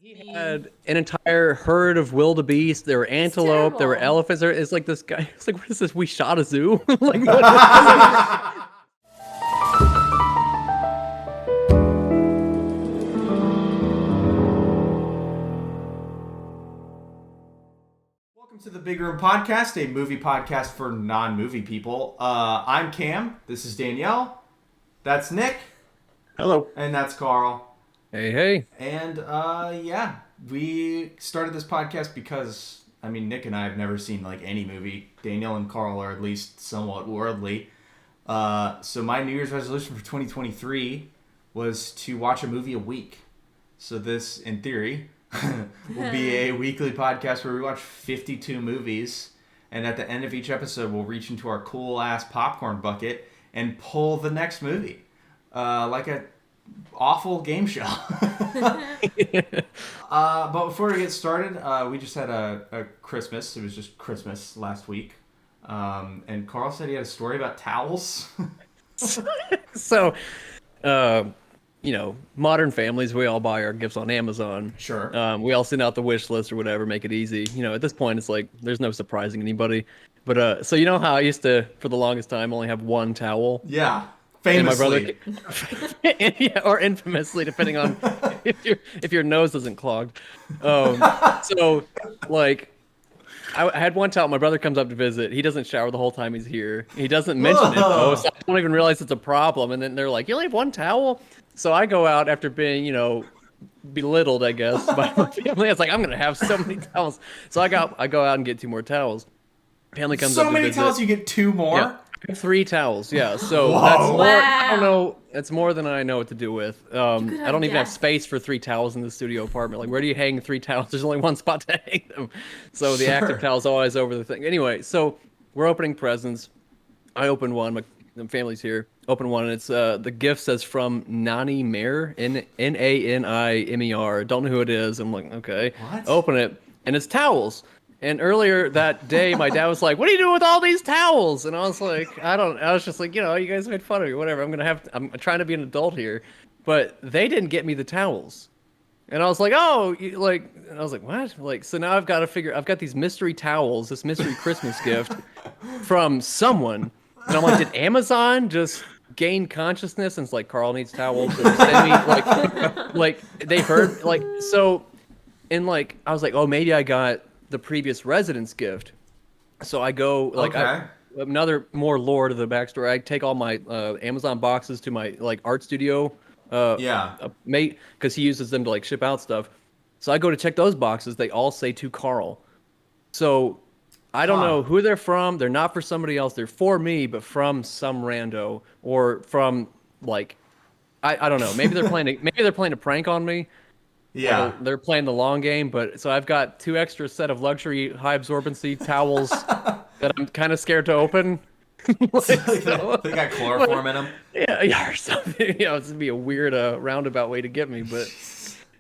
He had an entire herd of wildebeest. There were antelope. There were terrible. elephants. It's like this guy. It's like, what is this? We shot a zoo. Like, what is Welcome to the Big Room Podcast, a movie podcast for non-movie people. I'm Cam. This is Danielle. That's Nick. Hello. And that's Carl. Hey, hey. And we started this podcast because, Nick and I have never seen any movie. Danielle and Carl are at least somewhat worldly. So my New Year's resolution for 2023 was to watch a movie a week. So this, in theory, will be a weekly podcast where we watch 52 movies. And at the end of each episode, we'll reach into our cool-ass popcorn bucket and pull the next movie. Like a awful game show. But before we get started, we just had a Christmas. It was just Christmas last week. And Carl said he had a story about towels. So, modern families, we all buy our gifts on Amazon. Sure. We all send out the wish list or whatever, make it easy. At this point, it's like there's no surprising anybody. But so you know how I used to, for the longest time, only have one towel. Yeah. And my Famously. brother, yeah, or infamously, depending on if your nose isn't clogged. So like, I had one towel. My brother comes up to visit. He doesn't shower the whole time he's here. He doesn't mention it though, so I don't even realize it's a problem. And then they're like, "You only have one towel?" So I go out after being, belittled, I guess, by my family. It's like, I'm gonna have so many towels. So I go out and get 2 more towels. Family comes So up to many visit. towels, you get 2 more? Yeah. 3 towels, yeah. So Whoa. that's more. I don't Wow. know. It's more than I know what to do with. I don't even have guessed. space for 3 towels in the studio apartment. Like, where do you hang 3 towels? There's only one spot to hang them. So the active towel's always over the thing. Anyway, so we're opening presents. I opened one. My family's here. Open one, and it's the gift says from Nani Mer, Nanimer. Don't know who it is. I'm like, okay. What? Open it, and it's towels. And earlier that day, my dad was like, "What are you doing with all these towels?" And I was like, "I was just like, you guys made fun of me, whatever. I'm trying to be an adult here." But they didn't get me the towels. And I was like, "Oh, and I was like, what?" Like, so now I've got these mystery towels, this mystery Christmas gift from someone. And I'm like, did Amazon just gain consciousness and it's like, Carl needs towels, or send me like they heard so, and I was like, oh, maybe I got the previous residence gift. So I go Okay. another more lore to the backstory. I take all my Amazon boxes to my art studio mate, because he uses them to ship out stuff. So I go to check those boxes. They all say to Carl. So I don't know who they're from. They're not for somebody else. They're for me, but from some rando, or from I don't know. Maybe they're playing a prank on me. Yeah. They're playing the long game, but so I've got 2 extra set of luxury high absorbency towels that I'm kind of scared to open. They got chloroform in them. Yeah, or something. It's gonna be a weird roundabout way to get me, but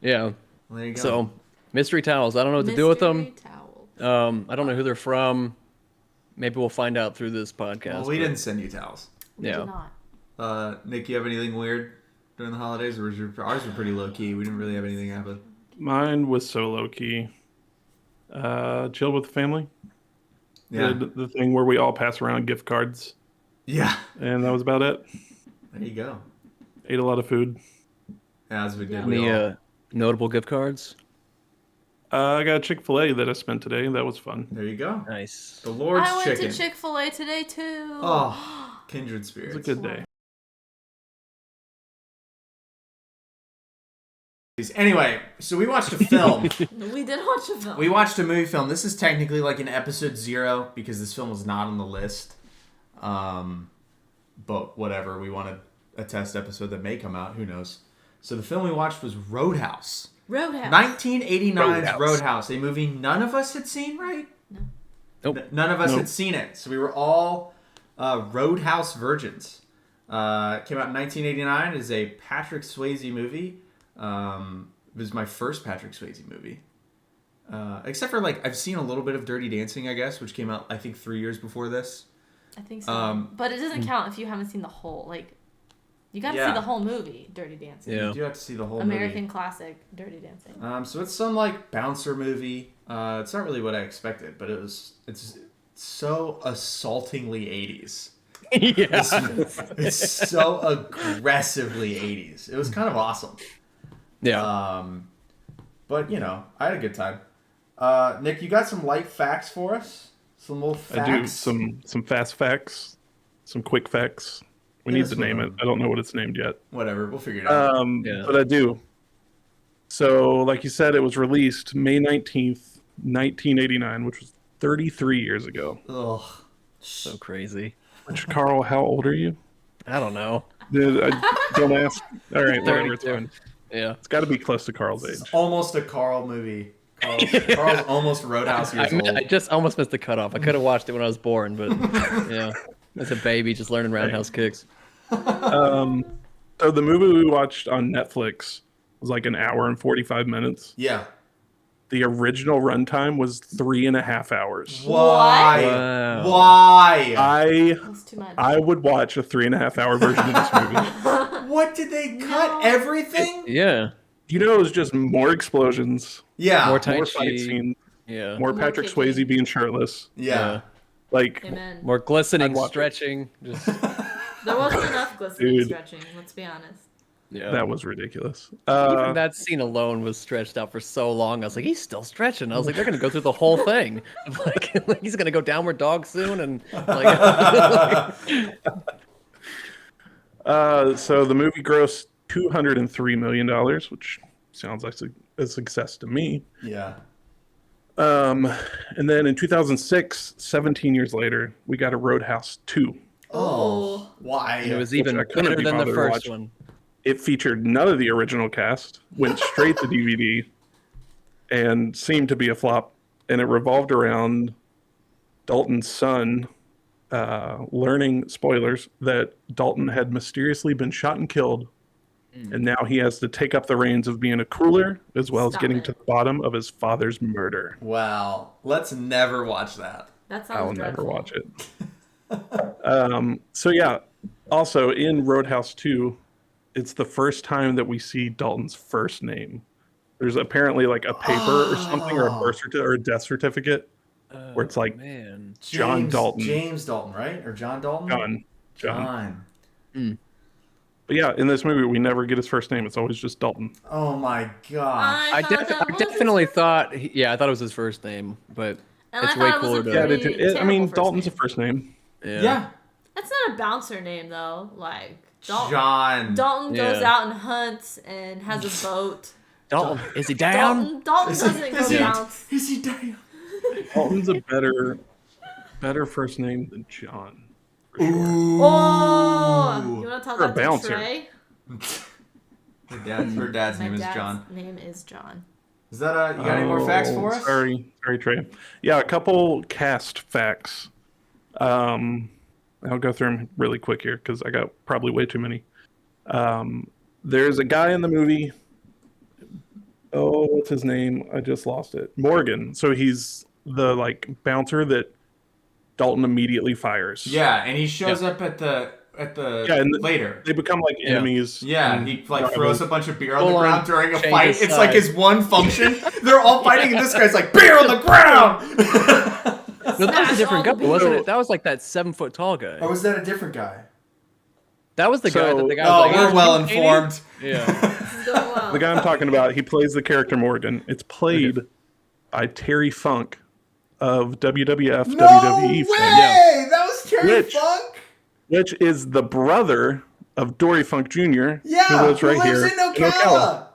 yeah. Well, there you go. So mystery towels. I don't know what to do with them. Mystery towel. I don't know who they're from. Maybe we'll find out through this podcast. Well, we didn't send you towels. We Yeah. did not. Nick, you have anything weird during the holidays? Or ours were pretty low key. We didn't really have anything happen. Mine was so low key. Chilled with the family. Yeah. Did the thing where we all pass around gift cards, Yeah. and that was about it. There you go. Ate a lot of food. Yeah, as we did. Any notable gift cards? I got Chick-fil-A that I spent today. That was fun. There you go. Nice. The Lord's I went Chicken. to Chick-fil-A today too. Oh, kindred It was spirits. a good day. Anyway, so we watched a film. We did watch a film. We watched a movie film. This is technically like an episode 0 because this film was not on the list. But whatever. We wanted a test episode that may come out. Who knows? So the film we watched was Roadhouse. Roadhouse. 1989's Roadhouse. A movie none of us had seen, right? No. Nope. None of us Nope. had seen it. So we were all Roadhouse virgins. It came out in 1989. It is a Patrick Swayze movie. It was my first Patrick Swayze movie. Except for I've seen a little bit of Dirty Dancing, I guess, which came out I think 3 years before this. I think so. But it doesn't count if you haven't seen the whole You got to see the whole movie, Dirty Dancing. Yeah. You do have to see the whole American movie. classic, Dirty Dancing. So it's some like bouncer movie. It's not really what I expected, but it's so assaultingly 80s. Yeah. It's so aggressively 80s. It was kind of awesome. Yeah. But you know, I had a good time. Nick, you got some light facts for us? Some little facts? I do some fast facts, some quick facts. We need to name it. I don't know what it's named yet. Whatever, we'll figure it out. But I do. So, like you said, it was released May 19th, 1989, which was 33 years ago. Ugh. So crazy. Which, Carl, how old are you? I don't know. Don't ask. All right, whatever, it's 32. fine. Yeah. It's got to be close to Carl's age. It's almost a Carl movie. Carl's almost Roadhouse years old. I just almost missed the cutoff. I could have watched it when I was born, but yeah, as a baby, just learning roundhouse kicks. So the movie we watched on Netflix was like an hour and 45 minutes. Yeah. The original runtime was 3.5 hours. Why? Wow. Why? That's too much. I would watch a 3.5 hour version of this movie. What did they cut? Everything? Yeah. You know, it was just more explosions, Yeah. More more Tai fight Chi. scenes, Yeah. more More Patrick kicking. Swayze being shirtless. Yeah. Like, Amen. More glistening, I'd watch it. stretching. Just There wasn't enough glistening Dude. stretching, let's be honest. yeah. that was ridiculous. Even that scene alone was stretched out for so long. I was like, he's still stretching. I was like, they're gonna go through the whole thing. like he's gonna go downward dog soon, and like, So the movie grossed $203 million, which sounds like a success to me. Yeah. And then in 2006, 17 years later, we got a Roadhouse 2. Oh. Why? it was Which even I couldn't better be than the bothered to first watch. one. It featured none of the original cast, went straight to DVD, and seemed to be a flop. And it revolved around Dalton's son learning, spoilers, that Dalton had mysteriously been shot and killed. And now he has to take up the reins of being a cooler, as well as Stop getting it. to the bottom of his father's murder. Wow. Let's never watch that. That I will sounds never dreadful. watch it. So yeah, also in Roadhouse 2, it's the first time that we see Dalton's first name. There's apparently like a paper or something, or a birth certificate or a death certificate, where it's like Man. John Dalton. James Dalton, right? Or John Dalton? John. John. But yeah, in this movie, we never get his first name. It's always just Dalton. Oh my god. I thought that was definitely his- thought, I thought it was his first name, but And it's I way thought it was cooler a to. Yeah, pretty they do. I terrible mean, first Dalton's name. a first name. Yeah. That's not a bouncer name though. Like Dalton. John. Dalton goes Yeah. out and hunts and has a boat. Dalton, is he down? Dalton Is doesn't he- go is he- bounce. Is he down? Dalton's a better first name than John. For sure. Oh, you want to talk Or a about the bouncer. Trey? Her dad's name is dad's John. name is John. Is that you got any more facts for us? Sorry, Trey. Yeah, a couple cast facts. I'll go through them really quick here because I got probably way too many. There's a guy in the movie. Oh, what's his name? I just lost it. Morgan. So he's the like bouncer that Dalton immediately fires. Yeah, and he shows up at the later. They become like enemies. Yeah, and he like rivals. throws a bunch of beer on the Full on ground during a change fight. his It's like size. his one function. They're all fighting, and this guy's like beer on the ground. No, that was a different all guy, the wasn't beer. it? That was like that 7-foot tall guy. Or was that a different guy? That was the guy. So- That the guy Oh, was like, we're "Hey, well you Katie?" informed. Yeah. This is going well. The guy I'm talking about, he plays the character Morgan. It's played by Terry Funk of WWF, No WWE way! fame, That was Terry Which- Funk. which is the brother of Dory Funk Jr., Yeah, who lives right here in Ocala.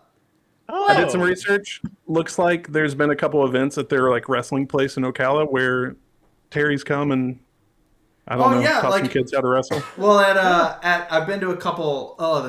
I did some research. Looks like there's been a couple events at their like wrestling place in Ocala where Terry's come and I don't Oh, know, yeah, taught some like- kids how to wrestle. Well, I've been to a couple. Oh,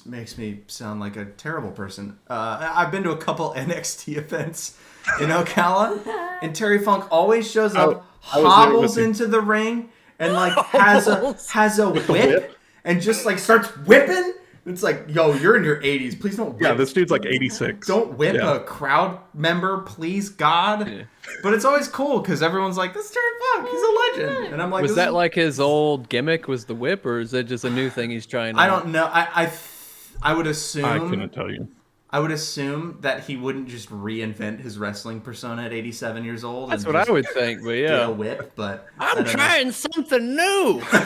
makes me sound like a terrible person. I've been to a couple NXT events in Ocala, and Terry Funk always shows up, I was there hobbles with you. into the ring, and like has a whip, whip? and just like starts whipping It's like, yo, you're in your 80s. Please don't whip. Yeah, this dude's like 86. Don't whip Yeah. a crowd member, please, God. Yeah. But it's always cool because everyone's like, this is Terry Funk. He's a legend. And I'm like, Was this that is... like his old gimmick? Was the whip, or is it just a new thing he's trying? I don't know. I would assume. I couldn't tell you. I would assume that he wouldn't just reinvent his wrestling persona at 87 years old. That's and what I just would think, but get a yeah. whip, but I I'm don't know. trying something new. Maybe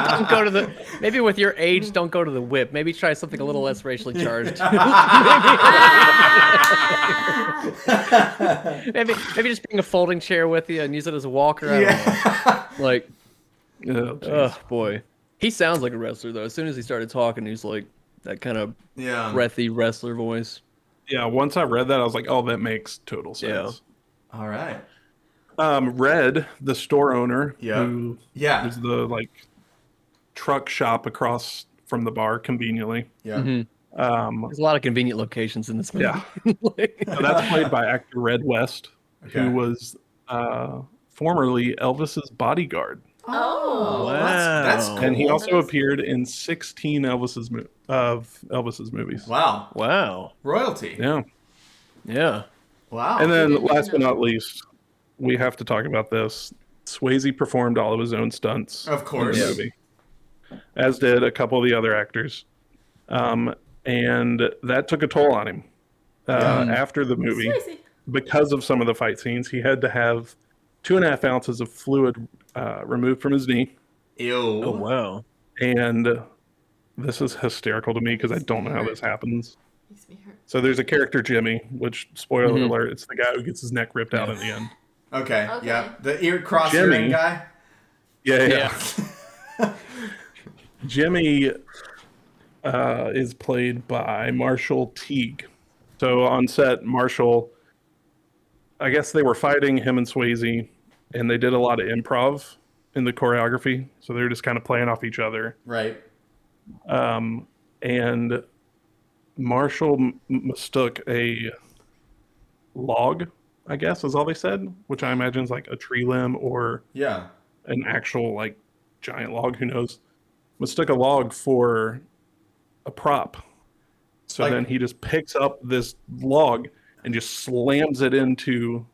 don't go to the. Maybe with your age, don't go to the whip. Maybe try something a little less racially charged. maybe just bring a folding chair with you and use it as a walker. I don't know. Like, Oh, jeez. oh boy, he sounds like a wrestler though. As soon as he started talking, he's like that kind of Yeah. breathy wrestler voice. Yeah, once I read that, I was like, oh, that makes total sense. All right. Red, the store owner, Yeah. who Yeah. is the like truck shop across from the bar, conveniently. Yeah. Mm-hmm. There's a lot of convenient locations in this movie. Yeah. Like- So that's played by actor Red West, Okay. who was formerly Elvis's bodyguard, Oh. That's Wow. cool. and he That also is- appeared in 16 Elvis's movies. Wow. Wow. Royalty. Yeah. Yeah. Wow. And then, didn't last but know. not least, we have to talk about this. Swayze performed all of his own stunts Of course. in the movie, as did a couple of the other actors. And that took a toll on him. After the movie, Swayze. because of some of the fight scenes, he had to have 2.5 ounces of fluid removed from his knee. Ew. Oh wow. And this is hysterical to me because I don't know how this happens. Makes me hurt. So there's a character, Jimmy, which, spoiler Mhm. alert, it's the guy who gets his neck ripped out in the end. Okay. Okay. Yeah. The ear cross Jimmy. earring guy. Yeah. Jimmy is played by Marshall Teague. So on set, Marshall, I guess they were fighting, him and Swayze, and they did a lot of improv in the choreography. So they were just kind of playing off each other. Right. And Marshall mistook a log, I guess is all they said, which I imagine is like a tree limb or Yeah. an actual like giant log, who knows, mistook a log for a prop. So Like- then he just picks up this log and just slams it into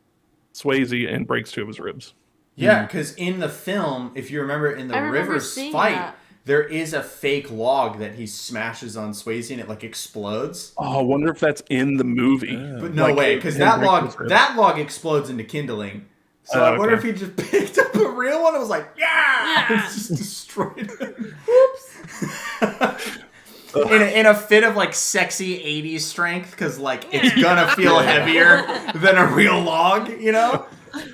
Swayze and breaks 2 of his ribs. Yeah, because in the film, if you remember in the I remember Rivers seeing fight, that. there is a fake log that he smashes on Swayze and it like explodes. Oh, I wonder if that's in the movie. But no Like, way, because him that breaking his log ribs. that log explodes into kindling. So Oh, I wonder if okay. he just picked up a real one and was like, yeah, Yeah. and just destroyed it. Oops. In a fit of like sexy 80s strength, because like it's gonna feel heavier than a real log, you know?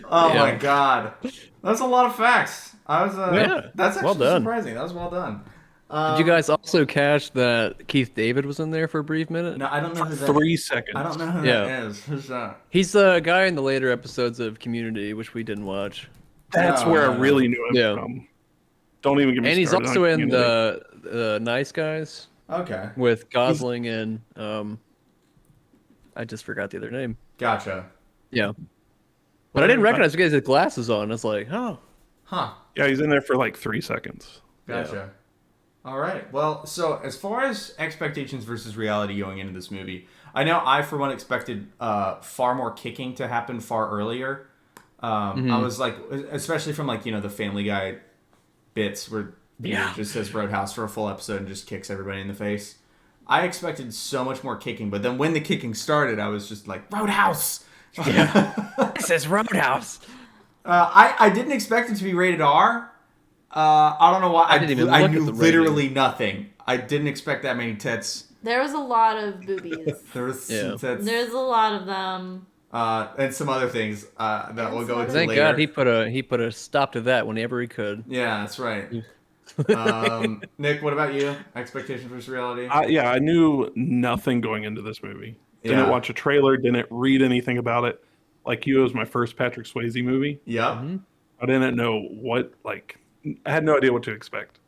Oh Yeah. my god. That's a lot of facts. I was Yeah. that's actually Well done. surprising. That was well done. Did you guys also catch that Keith David was in there for a brief minute? No, I don't know who that 3 seconds. I don't know who Yeah. that is. Who's that? He's the guy in the later episodes of Community, which we didn't watch. That's No, where no, I no. really knew him Yeah. from. Don't even get me And he's started also on in Community. the Nice Guys Okay. with Gosling and I just forgot the other name. Gotcha. Yeah. But I didn't recognize the guy with glasses on. I was like, oh. Huh. Yeah, he's in there for like 3 seconds. Gotcha. All right. Well, so as far as expectations versus reality going into this movie, I know I, for one, expected far more kicking to happen far earlier. I was like, especially from like, you know, the Family Guy bits where Peter just says Roadhouse for a full episode and just kicks everybody in the face. I expected so much more kicking, but then when the kicking started, I was just like, Roadhouse! This is Roadhouse. I didn't expect it to be rated R. I don't know why. I didn't even I look knew at the literally nothing. I didn't expect that many tits. There was a lot of boobies. There was Yeah. some tits. There's a lot of them. And some other things that we'll go into Thank later. God he put a stop to that whenever he could. Yeah, that's right. Nick, what about you? Expectations versus reality? Yeah, I knew nothing going into this movie. Didn't Yeah. watch a trailer, didn't read anything about it. Like you, it was my first Patrick Swayze movie. Yep. I didn't know what, like, I had no idea what to expect.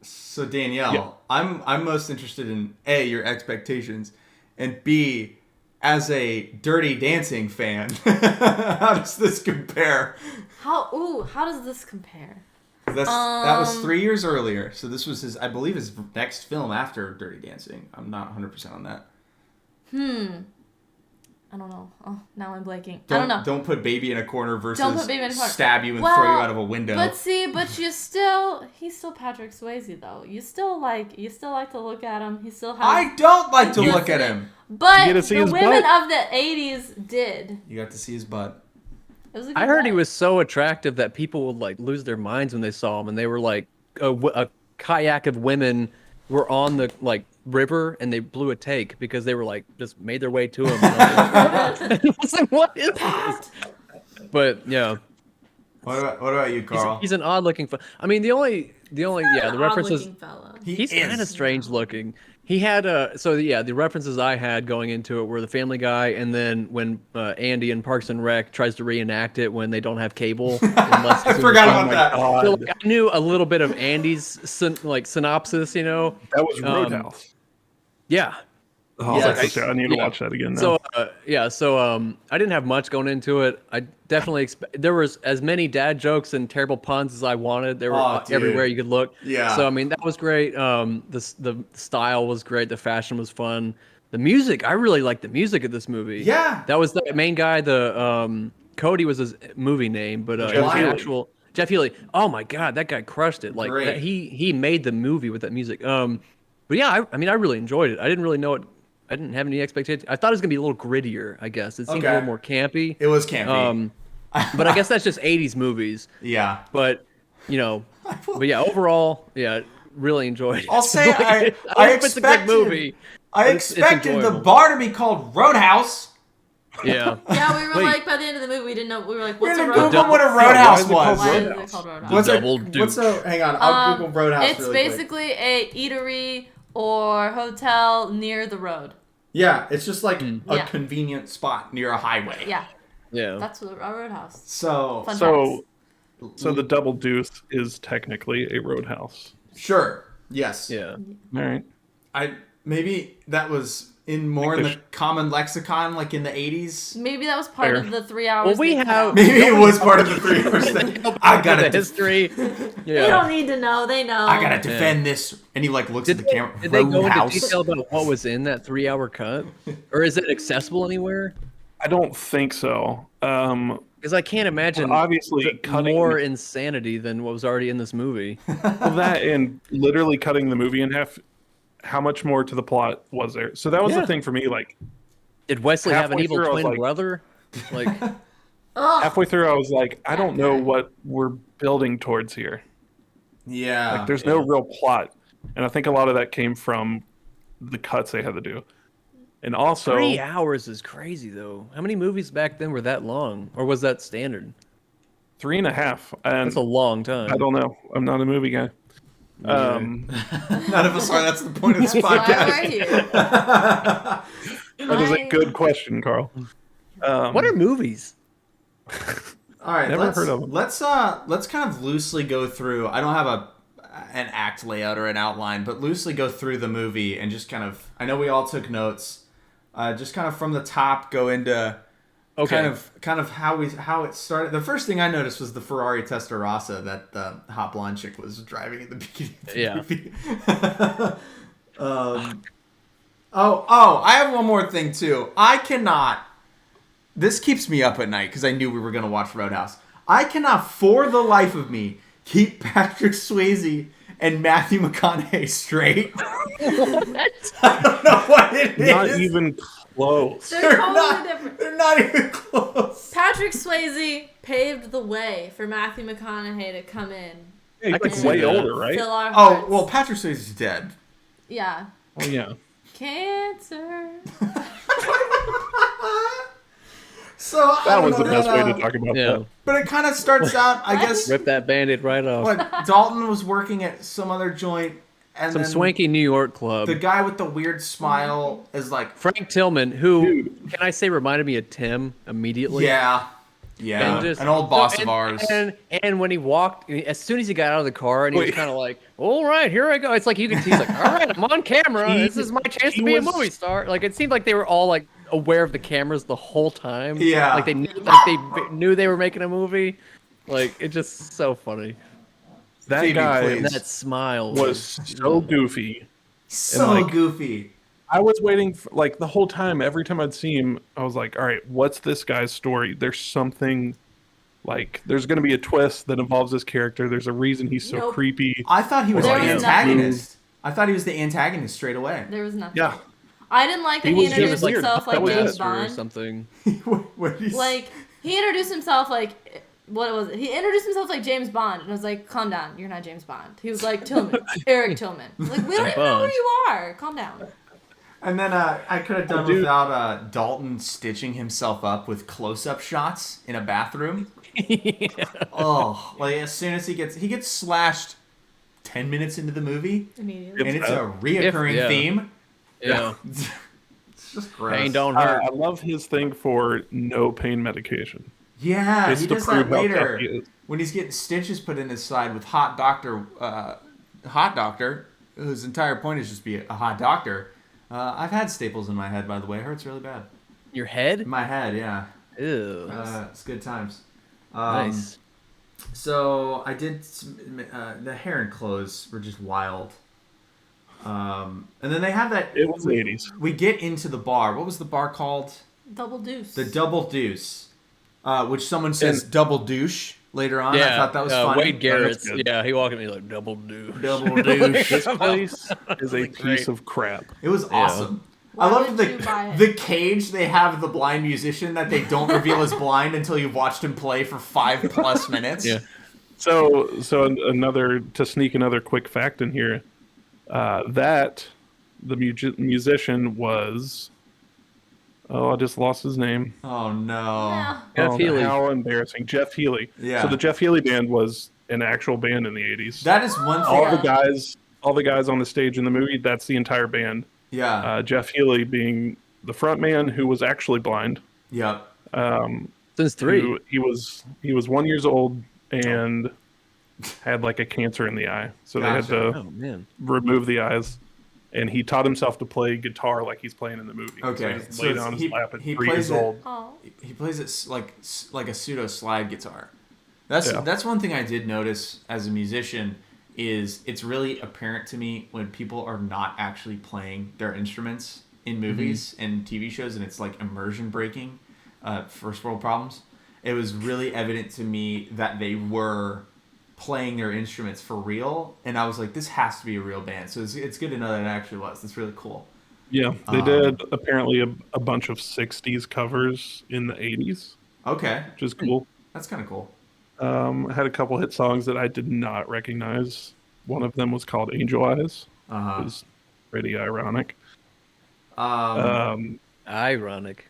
So Danielle, Yeah. I'm most interested in A, your expectations, and B, as a Dirty Dancing fan, how does this compare? How does this compare? That was 3 years earlier. So this was I believe his next film after Dirty Dancing. I'm not 100% on that. I don't know. Oh, now I'm blanking. I don't know. Don't put Baby in a Corner versus Don't put Baby in a Corner. stab you and throw you out of a window. But he's still Patrick Swayze though. You still like to look at him. He still has. I don't like to look at him. But You get to see the his women butt. of the 80s did. You got to see his butt. It was a good I heard he butt. was so attractive that people would like lose their minds when they saw him, and they were like a kayak of women were on the like river and they blew a take because they were like just made their way to him. I was like, what is this? But yeah, What about you, Carl? he's an odd looking. I mean, the only the references. Odd-looking fella. He's kind of strange looking. He had the references I had going into it were the Family Guy, and then when Andy in Parks and Rec tries to reenact it when they don't have cable. I forgot about that. So, like, I knew a little bit of Andy's synopsis, you know. That was Roadhouse. Yeah. Oh, Yes. I need to watch that again now. So I didn't have much going into it. I definitely there was as many dad jokes and terrible puns as I wanted. They were everywhere you could look. Yeah. So I mean that was great. The style was great. The fashion was fun. The music, I really liked the music of this movie. Yeah. That was the main guy. The Cody was his movie name, but Jeff Healey. actual Jeff Healey. Oh my God, that guy crushed it. Like Great. he made the movie with that music. But yeah, I mean I really enjoyed it. I didn't really know it. I didn't have any expectations. I thought it was gonna be a little grittier. I guess it seemed a little more campy. It was campy. But I guess that's just '80s movies. Yeah. But but yeah, overall, yeah, really enjoyed it. I'll say I hope it's a good movie. I It's expected the enjoyable. bar to be called Roadhouse. Yeah. Yeah, we were Wait. like by the end of the movie, we didn't know. We were like, We're what's a gonna Google roadhouse? what a Roadhouse why was. is Why it is called it called roadhouse? What's Double what's hang on, I'll Google Roadhouse It's really quick. basically a eatery or hotel near the road. Yeah, it's just like a Yeah. convenient spot near a highway. Yeah, Yeah. that's a roadhouse. So Fun So, facts. so the Double Deuce is technically a Roadhouse. sure. Yes. Yeah. All right. Maybe that was in more in the Fish. common lexicon, like in the 80s. Maybe that was part Fair. of the 3 hours. Well, we they cut have- out. Maybe it was part of the 3 hours thing. I The gotta, history. They Yeah. don't need to know. They know. I gotta defend this. And he like looks at the camera. Did they go into Roadhouse. detail about what was in that 3-hour cut, or is it accessible anywhere? I don't think so. Because I can't imagine Obviously, cutting more insanity than what was already in this movie. that and literally cutting the movie in half. How much more to the plot was there? So that was Yeah. the thing for me. Like Did Wesley have an Halfway evil through, I was twin like- brother? Like, Ugh. halfway through, I was like, I don't know what we're building towards here. Yeah. Like, there's no real plot, and I think a lot of that came from the cuts they had to do. And also, 3 hours is crazy, though. How many movies back then were that long? Or was that standard? 3.5. And That's a long time. I don't know. I'm not a movie guy. None of us are. That's the point of this Why podcast. we're here. That is a good question, Carl. What are movies? All right, Never let's, heard of 'em. let's kind of loosely go through. I don't have an act layout or an outline, but loosely go through the movie and just kind of. I know we all took notes. Just kind of from the top go into Okay. kind of how it started. The first thing I noticed was the Ferrari Testarossa that the hot blonde chick was driving at the beginning of the Yeah. movie. Oh, I have one more thing too. I cannot. This keeps me up at night because I knew we were going to watch Roadhouse. I cannot, for the life of me, keep Patrick Swayze and Matthew McConaughey straight. I don't know what it is. Not even close. They're totally different. They're not even close. Patrick Swayze paved the way for Matthew McConaughey to come in. Yeah, he's I can like see way that. older, right? Fill our Oh, hearts. well, Patrick Swayze's dead. Yeah. Oh, yeah. Cancer. So I That don't was know the best that, way to talk about Yeah. that. But it kind of starts out, I guess, Rip that band-aid right off. what Dalton was working at some other joint, and Some then swanky New York club. the guy with the weird smile is like, Frank Tillman, who, Dude. can I say, reminded me of Tim immediately. yeah, And just- an old boss and, of ours. And when he walked, as soon as he got out of the car, and he was Wait. kind of like, "All right, here I go." It's like you could see, he's like, "All right, I'm on camera. He- This is my chance to he be a was- movie star." Like it seemed like they were all like aware of the cameras the whole time. Yeah. Like they knew, knew they were making a movie. Like it's just so funny. That Phoebe, guy please. And that smile was so goofy. So like- goofy. I was waiting for, like, the whole time. Every time I'd see him, I was like, all right, what's this guy's story? There's something, like, there's going to be a twist that involves this character. There's a reason he's so Nope. creepy. I thought he was There the was antagonist. I thought he was the antagonist straight away. There was nothing. Yeah. I didn't like that He he was just introduced weird. himself That like was James it. or Bond. something. What did he Like he introduced himself like what was it? He introduced himself like James Bond, and I was like, "Calm down, you're not James Bond." He was like Tillman, Eric Tillman. Like we don't even know who Bond. you are. Calm down. And then I could have done Dude. without Dalton stitching himself up with close-up shots in a bathroom. Oh, like as soon as he gets slashed 10 minutes into the movie, Immediately. and it's a reoccurring yeah. theme. Yeah. It's just gross. Pain don't hurt. I love his thing for no pain medication. Yeah, It's he to does prove that how later tough he is. when he's getting stitches put in his side with hot doctor, whose entire point is just be a hot doctor. I've had staples in my head, by the way. It hurts really bad. Your head? In my head, yeah. Ew. It's good times. Nice. So I did. The hair and clothes were just wild. And then they have that. It was the 80s. We get into the bar. What was the bar called? Double deuce. The Double Deuce, which someone says double douche later on. Yeah. I thought that was funny. Wade Garrett's. That was good. Yeah, he walked at me like double douche. Double douche. This place is a Like, piece great. of crap. It was awesome. Why I love would you buy it? the cage they have the blind musician that they don't reveal as blind until you've watched him play for 5+ minutes. Yeah. So another, to sneak another quick fact in here, that the musician was, I just lost his name. Oh no. Yeah. Jeff Healey. How embarrassing. Jeff Healey. Yeah. So the Jeff Healey band was an actual band in the 80s. That is one thing. all Yeah. the guys on the stage in the movie, that's the entire band. Yeah. Jeff Healey being the front man who was actually blind. Yep. Since 3. He was 1 year old and had like a cancer in the eye. So they had Gotcha. to Oh man. remove the eyes. And he taught himself to play guitar like he's playing in the movie. Okay, So he just so laid it's- on his he- lap at he 3 plays years it- old. Oh. He plays it like a pseudo slide guitar. That's Yeah. that's one thing I did notice as a musician is it's really apparent to me when people are not actually playing their instruments in movies and TV shows, and it's like immersion breaking, first world problems. It was really evident to me that they were playing their instruments for real, and I was like, this has to be a real band. So it's good to know that it actually was. That's really cool. Yeah, they did apparently a bunch of 60s covers in the 80s, Okay, which is cool. that's kind of cool. Had a couple hit songs that I did not recognize. One of them was called Angel Eyes. It was pretty ironic. Ironic.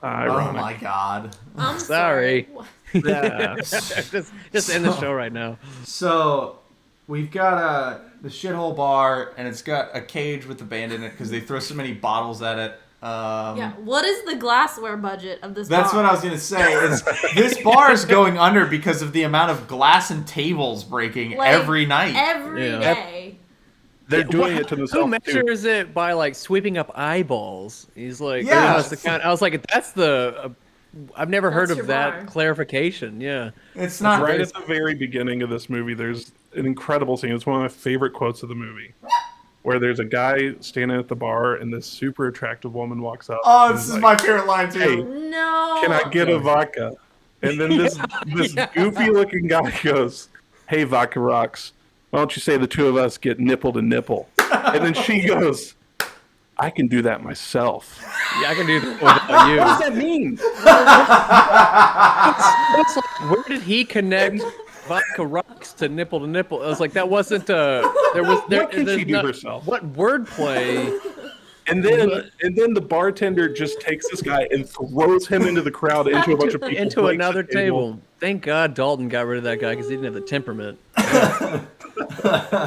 Oh my god. I'm Sorry. Yeah. just end the show right now. So we've got the shithole bar, and it's got a cage with the band in it because they throw so many bottles at it. Yeah. What is the glassware budget of this That's bar? what I was gonna say. Is this bar is going under because of the amount of glass and tables breaking Like, every night. Every Yeah. day. They're doing it to Who themselves too. measures it by like sweeping up eyeballs? He's like, Yeah. that's the count. I was like, that's the. I've never heard That's of your that bar. clarification. Yeah. It's not Right at the very beginning of this movie, there's an incredible scene. It's one of my favorite quotes of the movie, where there's a guy standing at the bar, and this super attractive woman walks up. Oh, and this is is like, my favorite line too. Hey, No. can I get a vodka? And then this goofy looking guy goes, "Hey, vodka rocks. Why don't you say the two of us get nipple to nipple?" And then she goes, "I can do that myself." Yeah, I can do that without you. What does that mean? It's like, where did he connect vodka rocks to nipple? I was like, that wasn't there was there. What can there's she do not- herself? What wordplay? And then the bartender just takes this guy and throws him into the crowd, into a bunch of people, Into breaks another the table. Thank God Dalton got rid of that guy because he didn't have the temperament.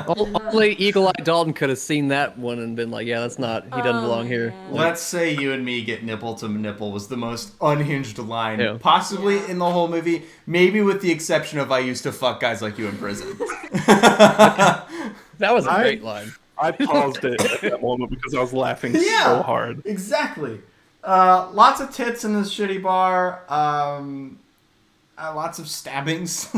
Only eagle-eyed Dalton could have seen that one and been like, yeah, that's not. He doesn't belong here. man. Let's say you and me get nipple to nipple was the most unhinged line Yeah. possibly Yeah. in the whole movie, maybe with the exception of I used to fuck guys like you in prison. That was a great line. I paused it at that moment because I was laughing so hard. Exactly. Lots of tits in this shitty bar. lots of stabbings.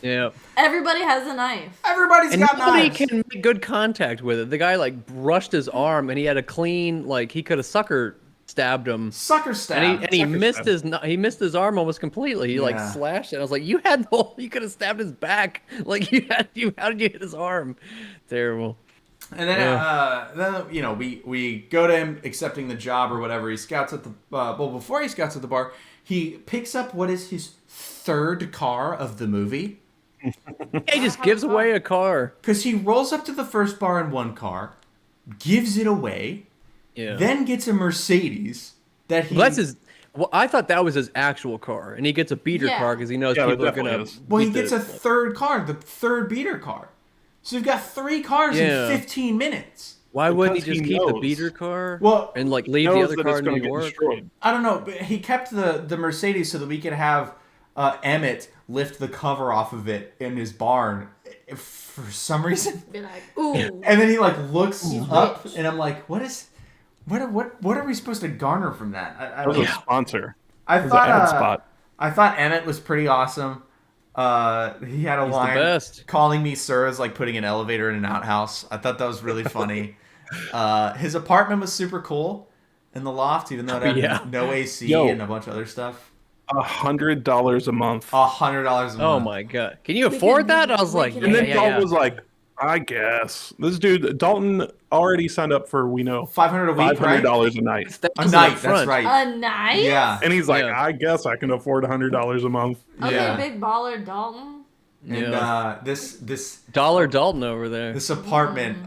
Yeah. Everybody has a knife. Everybody's And got nobody knives. can make good contact with it. The guy like brushed his arm, and he had a clean like he could have sucker stabbed him. Sucker stab. And he Sucker missed stab. he missed his arm almost completely. He like Yeah. slashed it. I was like, you could have stabbed his back. Like how did you hit his arm? Terrible. And then you know we go to him accepting the job or whatever. He scouts at the before he scouts at the bar, he picks up what is his third car of the movie. He just gives away a car. Because he rolls up to the first bar in one car, gives it away, Yeah. then gets a Mercedes that he. Well, that's his. Well, I thought that was his actual car, and he gets a beater Yeah. car because he knows Yeah, it people are definitely gonna. is. Well, he beat gets the- a third car, the third beater car. So you've got 3 cars Yeah. in 15 minutes. Why wouldn't he Because just he keep the knows. beater car? Well, and like leave the Knows other that car it's in going New to get York. destroyed. I don't know, but he kept the Mercedes so that we could have Emmett lift the cover off of it in his barn for some reason. Be like, ooh. And then he like looks He's up, rich. and I'm like, what are we supposed to garner from that? I That was don't a know. sponsor. I It was thought an ad spot. I thought Emmett was pretty awesome. He had a He's the line best. calling me sir is like putting an elevator in an outhouse. I thought that was really funny. His apartment was super cool in the loft, even though it had Yeah. no AC Yo. and a bunch of other stuff. $100 a month. $100 a month. Oh my god! Can you We afford can- that? I was we like, can- yeah, And then yeah, Dalton yeah. was like, I guess. This dude, Dalton, already signed up for, we know, $500 a week, right? $500 a night. That A was night, up that's front. right. A knife? Yeah. And he's like, Yeah. I guess I can afford $100 a month. Okay, Yeah. big baller Dalton. And Yeah. this Dollar Dalton over there. this apartment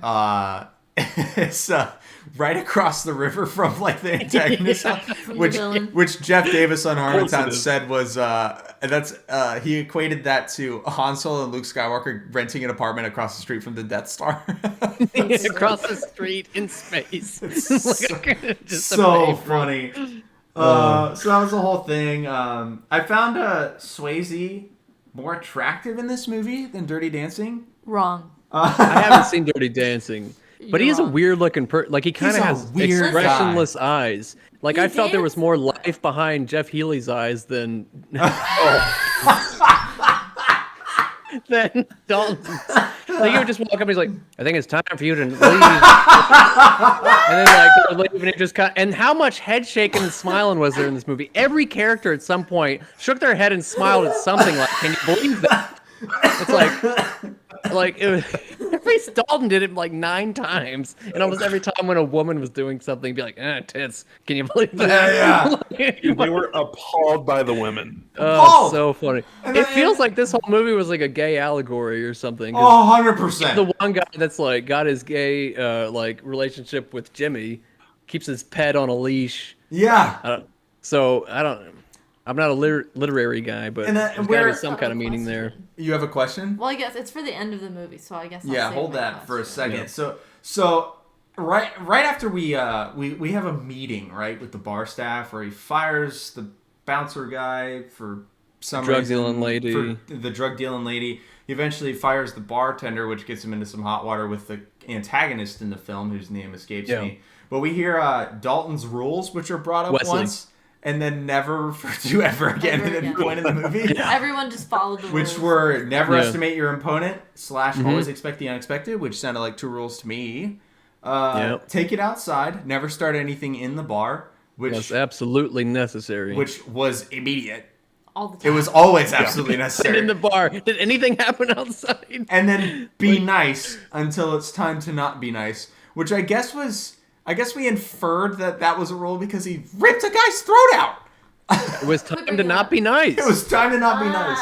is right across the river from like the antagonist house, From the which villain. which Jeff Davis on course it Harmontown is. said was he equated that to Han Solo and Luke Skywalker renting an apartment across the street from the Death Star. Across the street in space. Just So a funny. So that was the whole thing. I found Swayze more attractive in this movie than Dirty Dancing. Wrong. I haven't seen Dirty Dancing, but You're he's a wrong. weird looking like he kind He's of a has weird expressionless eyes. Like He I felt there was dances. more life behind Jeff Healy's eyes than than Dalton's. Like he would just walk up and he's like, I think it's time for you to leave. And then like they would leave and it just and how much head shaking and smiling was there in this movie? Every character at some point shook their head and smiled at something like, can you believe that? It's like it was, every Dalton did it like 9 times, and almost every time when a woman was doing something, be like, tits. Can you believe that? Yeah. They were appalled by the women. Oh, so funny. And It then- feels like this whole movie was like a gay allegory or something. 'cause Oh, 100%. the one guy that's like got his gay like relationship with Jimmy keeps his pet on a leash. Yeah. I'm not a literary guy, but And there's got to where- be some kind of meaning there. You have a question? Well, I guess it's for the end of the movie, so I guess I'll Yeah, save hold my that for a question. second. So right after we have a meeting, right, with the bar staff where he fires the bouncer guy for some Drug reason, dealing lady. for the drug dealing lady. He eventually fires the bartender, which gets him into some hot water with the antagonist in the film, whose name escapes Yeah. me. But we hear Dalton's rules, which are brought up Wesley. once and then never referred to ever again Ever at any again. point in the movie. Everyone just followed the Which rules. were never Yeah. estimate your opponent / always expect the unexpected, which sounded like 2 rules to me. Yep. Take it outside, never start anything in the bar, That's absolutely necessary. which was immediate. all the It time. was always absolutely And necessary. in the bar, did anything happen outside? And then be nice until it's time to not be nice, which I guess we inferred that was a rule because he ripped a guy's throat out. It was time to not be nice. It was time to not be nice.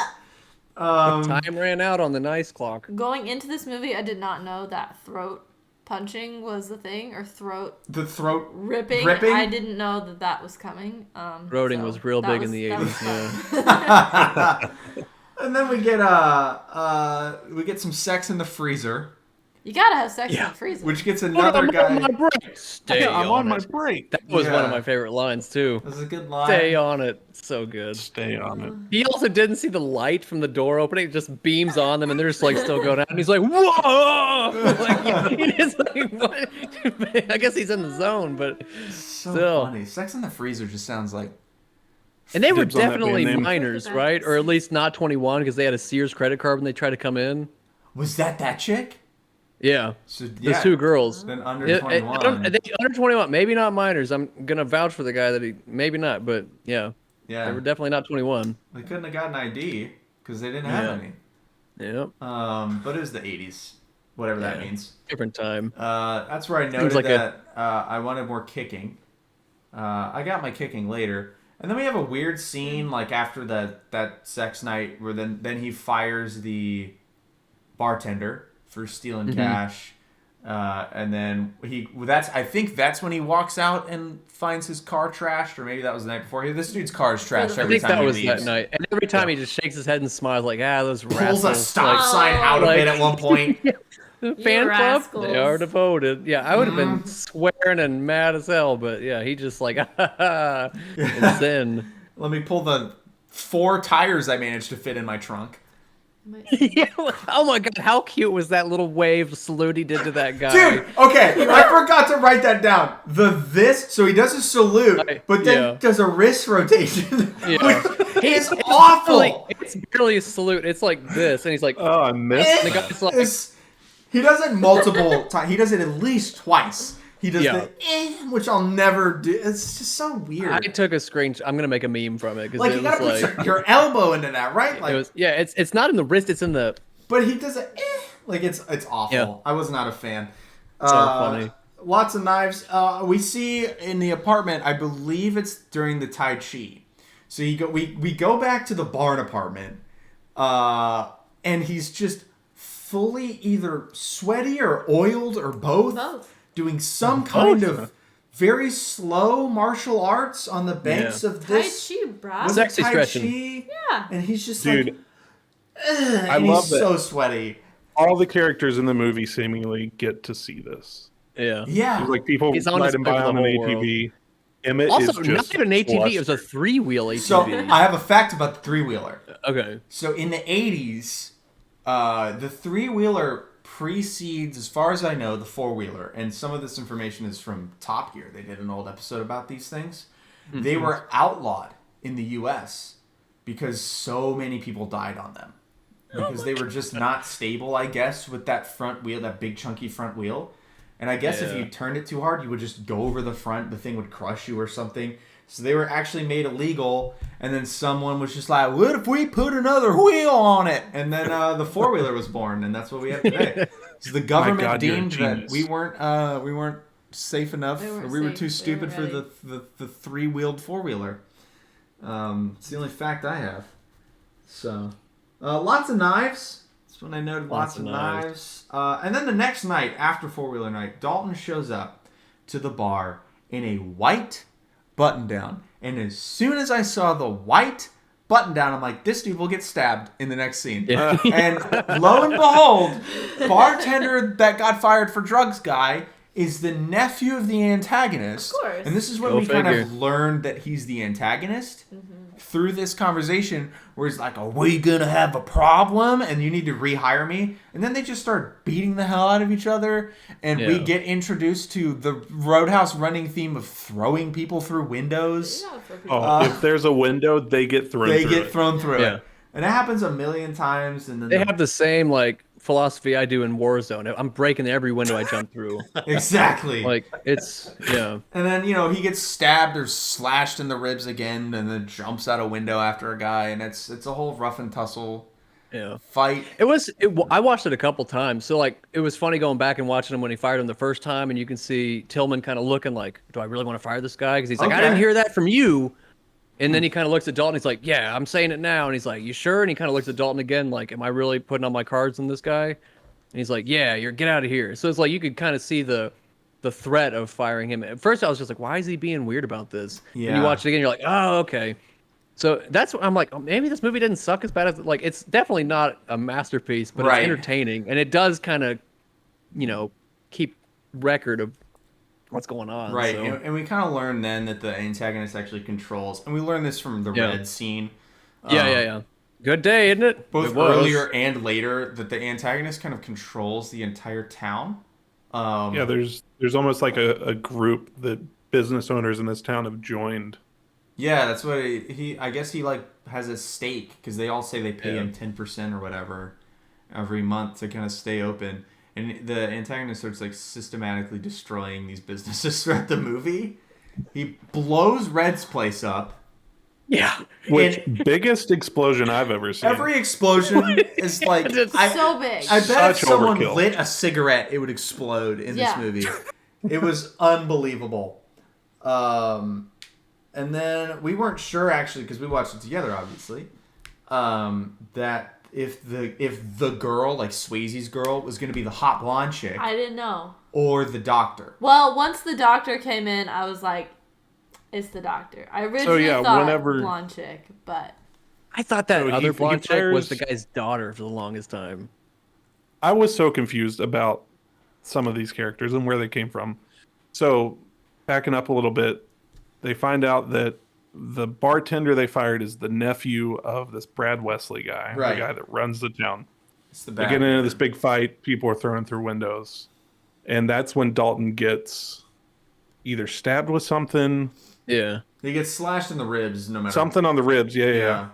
Time ran out on the nice clock. Going into this movie, I did not know that throat punching was the thing, or throat The throat ripping. Ripping? I didn't know that was coming. Throating so was real that big was- in the that 80s. was Yeah. And then we get some sex in the freezer, You gotta have sex in the freezer. which gets I'm another on guy. my break. Stay I'm on my it. break. That was one of Yeah. my favorite lines too. This is a good line. Stay on it. So good. Stay on it. He also didn't see the light from the door opening. It just beams on them, and they're just like still going out. And he's like, "Whoa!" Like, he's like, what? I guess he's in the zone, but So still. funny. Sex in the freezer just sounds like And they were Dibs on that definitely band name. minors, right? Or at least not 21 because they had a Sears credit card when they tried to come in. Was that chick? Yeah. So Those two girls. Then under Yeah, 21. under 21, maybe not minors. I'm gonna vouch for the guy that maybe not, but yeah, Yeah. they were definitely not 21. They couldn't have gotten ID because they didn't have any. Yep, But it was the 80s, whatever that means. different time. That's where I noted like that I wanted more kicking. I got my kicking later. And then we have a weird scene like after that sex night where then he fires the bartender for stealing cash. And then I think that's when he walks out and finds his car trashed, or maybe that was the night before. This dude's car is trashed I every think time that he was leaves. that night, and every time he just shakes his head and smiles like, those Pulls rascals. a stop sign out of it at one point. Fan club, rascals. they are devoted. Yeah, I would have been swearing and mad as hell, but yeah, he just like, and then. Let me pull the 4 tires I managed to fit in my trunk. Yeah, oh my god, how cute was that little wave salute he did to that guy? Dude, okay, I forgot to write that down. So he does a salute, but then does a wrist rotation, which is awful. It's barely a salute. It's like this, and he's like, Oh, I missed the that. guy's like, He does it multiple times. He does it at least twice. He does Yeah. the which I'll never do. It's just so weird. I took a screenshot. I'm gonna make a meme from it because Like it you was gotta like, put your elbow into that, right? Like, it was, yeah, it's not in the wrist, it's in the. but he does it like it's awful. Yeah. I was not a fan. So funny. Lots of knives. We see in the apartment. I believe it's during the Tai Chi. So we go back to the barn apartment, and he's just fully either sweaty or oiled or both. Doing some kind of very slow martial arts on the banks of this. Tai Chi, bro. Was it Sexy Tai stretching. Chi? Yeah. And he's just Dude, like, I and love he's that so sweaty. all the characters in the movie seemingly get to see this. Yeah. Yeah. Like people He's on riding his by way to on the an whole world. ATV. Emmett Also, is just not an ATV, it was a flustered. 3-wheel ATV. So I have a fact about the 3-wheeler. Okay. So in the 80s, the 3-wheeler precedes, as far as I know, the 4-wheeler. And some of this information is from Top Gear. They did an old episode about these things. They were outlawed in the U.S. because so many people died on them. Because they were just not stable, I guess, with that front wheel, that big chunky front wheel. And I guess if you turned it too hard, you would just go over the front. The thing would crush you or something. So they were actually made illegal. And then someone was just like, what if we put another wheel on it? And then the 4-wheeler was born. And that's what we have today. So the government God, you're a deemed that genius. we weren't safe enough. They weren't We were safe. too They stupid for weren't the 3-wheeled 4-wheeler. It's the only fact I have. So, lots of knives. That's when I noted lots of knives. And then the next night, after 4-wheeler night, Dalton shows up to the bar in a white button-down. And as soon as I saw the white button-down, I'm like, this dude will get stabbed in the next scene. Yeah. And lo and behold, bartender that got fired for drugs guy is the nephew of the antagonist. Of course. And this is when Go we kind figure. of learned that he's the antagonist through this conversation where he's like, are we going to have a problem? And you need to rehire me. And then they just start beating the hell out of each other. And we Yeah. get introduced to the Roadhouse running theme of throwing people through windows. If there's a window, they get thrown They through get it. thrown through Yeah. it. And it happens a million times. And then They have the same like philosophy I do in Warzone. I'm breaking every window I jump through. Exactly. Like it's yeah. And then, he gets stabbed or slashed in the ribs again and then jumps out a window after a guy. And it's a whole rough and tussle Yeah. fight. I watched it a couple times. So like it was funny going back and watching him when he fired him the first time, and you can see Tillman kind of looking like, do I really want to fire this guy? Because he's like, I didn't Okay. hear that from you. And then he kind of looks at Dalton. He's like, yeah, I'm saying it now. And he's like, you sure? And he kind of looks at Dalton again, like, am I really putting all my cards on this guy? And he's like, yeah, get out of here. So it's like you could kind of see the threat of firing him. At first, I was just like, why is he being weird about this? Yeah. And you watch it again, you're like, oh, okay. So that's what I'm like, oh, maybe this movie didn't suck as bad as like it's definitely not a masterpiece, but Right. it's entertaining and it does kind of, keep record of what's going on. Right. So. And we kind of learn then that the antagonist actually controls. And we learn this from the Yeah. Red scene. Yeah. Good day, isn't it? Both It was. earlier and later, that the antagonist kind of controls the entire town. Yeah, there's almost like a group that business owners in this town have joined Yeah, that's what he. I guess he like has a stake because they all say they pay him 10% or whatever every month to kind of stay open. And the antagonist starts like systematically destroying these businesses throughout the movie. He blows Red's place up. Yeah. Which And biggest explosion I've ever seen. every explosion is like So big. I bet if Such someone overkill. lit a cigarette, it would explode in this Yeah. movie. It was unbelievable. And then we weren't sure actually because we watched it together, obviously. That if the girl, like Swayze's girl, was going to be the hot blonde chick I didn't know. or the doctor. Well, once the doctor came in, I was like, it's the doctor. I originally thought blonde chick, but I thought that So other he blonde chick was fires- the guy's daughter for the longest time. I was so confused about some of these characters and where they came from. So, backing up a little bit, they find out that the bartender they fired is the nephew of this Brad Wesley guy, Right. the guy that runs the town. It's the They bad get into guy. this big fight. People are throwing through windows. And that's when Dalton gets either stabbed with something, Yeah. He gets slashed in the ribs no matter something on the ribs. Yeah, Yeah.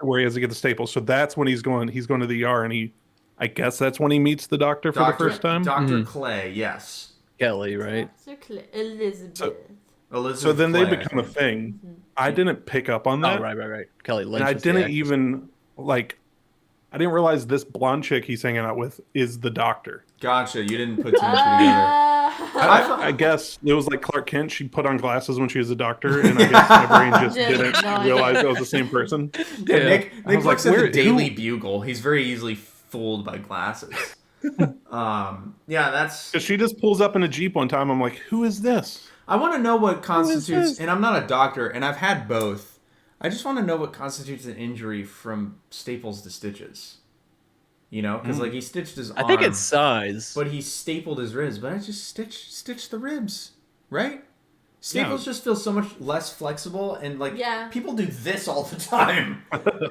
where he has to get the staples. So that's when he's going to the ER, and I guess that's when he meets the doctor for the first time. Dr. Clay, yes. Kelly, right? Elizabeth. Elizabeth So then they Clay, I become a think. thing. I didn't pick up on that. Oh, right. Kelly Lynch. And I was the didn't actress. even I didn't realize this blonde chick he's hanging out with is the doctor. Gotcha. You didn't put two and two together. I guess it was like Clark Kent. She put on glasses when she was a doctor, and I guess my brain just Yeah, didn't no, I realize didn't. it was the same person. Yeah, Yeah. Nick I was works like, at the where- Daily who- Bugle. He's very easily fooled by glasses. Yeah, that's. Because she just pulls up in a Jeep one time. I'm like, who is this? I want to know what constitutes, this? and I'm not a doctor, and I've had both. I just want to know what constitutes an injury from staples to stitches. You know, because like he stitched his arm. I think it's size. But he stapled his ribs. But I just stitched the ribs, right? Staples just feel so much less flexible, and like Yeah. people do this all the time.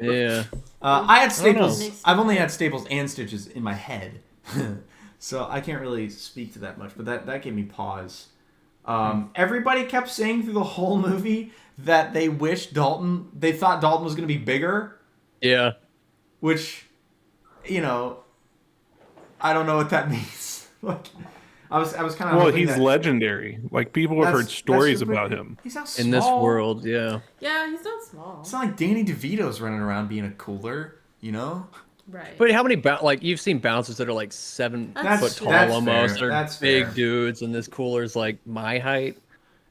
Yeah. I had staples. know. I've only had staples and stitches in my head, so I can't really speak to that much. But that gave me pause. Everybody kept saying through the whole movie that they thought Dalton was going to be bigger, Yeah. which, you know, I don't know what that means. Like, I was kind of Well, he's legendary. Like, people have heard stories about him. He's not small. In this world, yeah. Yeah, he's not small. It's not like Danny DeVito's running around being a cooler, you know. Right. But how many you've seen bouncers that are like 7 That's- foot tall that's almost? fair. They're That's big fair. dudes, and this cooler's like my height.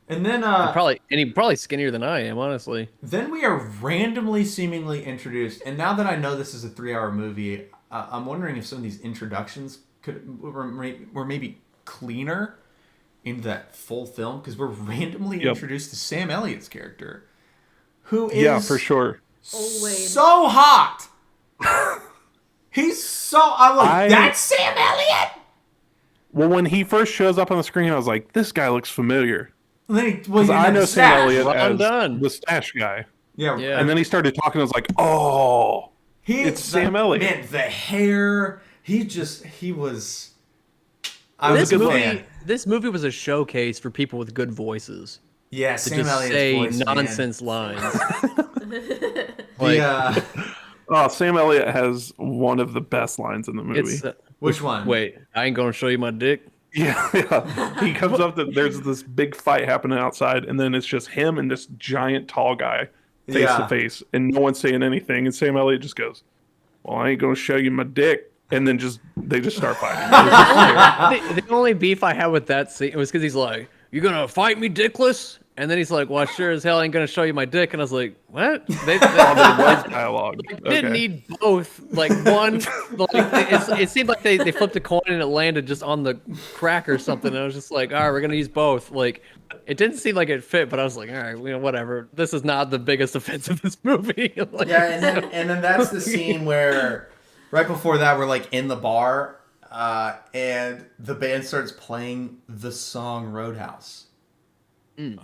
And then Probably skinnier than I am, honestly. Then we are randomly, seemingly introduced, and now that I know this is a 3-hour movie, I'm wondering if some of these introductions were maybe cleaner in that full film, because we're randomly introduced to Sam Elliott's character, who is Yeah, for sure. so hot. I'm like, that's Sam Elliott. Well, when he first shows up on the screen, I was like, this guy looks familiar. And then he Because I know Sam stash. Elliott Well as done. the stash guy. Yeah, Yeah. And then he started talking, I was like, oh. It's Sam Elliott. Man, the hair. He was. I was was a a good fan. This movie was a showcase for people with good voices Yeah, to Sam just Elliott's say voice, man. nonsense lines. Yeah. Oh, Sam Elliott has one of the best lines in the movie. It's Which one? wait, I ain't gonna show you my dick. Yeah. He comes up to, there's this big fight happening outside, and then it's just him and this giant tall guy face Yeah. to face, and no one's saying anything. And Sam Elliott just goes, well, I ain't gonna show you my dick. And then they just start fighting. The only beef I had with that scene was because he's like, "You gonna fight me, dickless?" And then he's like, "Well, sure as hell ain't gonna show you my dick." And I was like, "What?" They Words dialogue. didn't need both. Like one, it seemed like they flipped a coin and it landed just on the crack or something. And I was just like, "All right, we're gonna use both." Like, it didn't seem like it fit, but I was like, "All right, whatever. This is not the biggest offense of this movie." Like, Yeah, and then that's the scene where, right before that, we're like in the bar, and the band starts playing the song Roadhouse,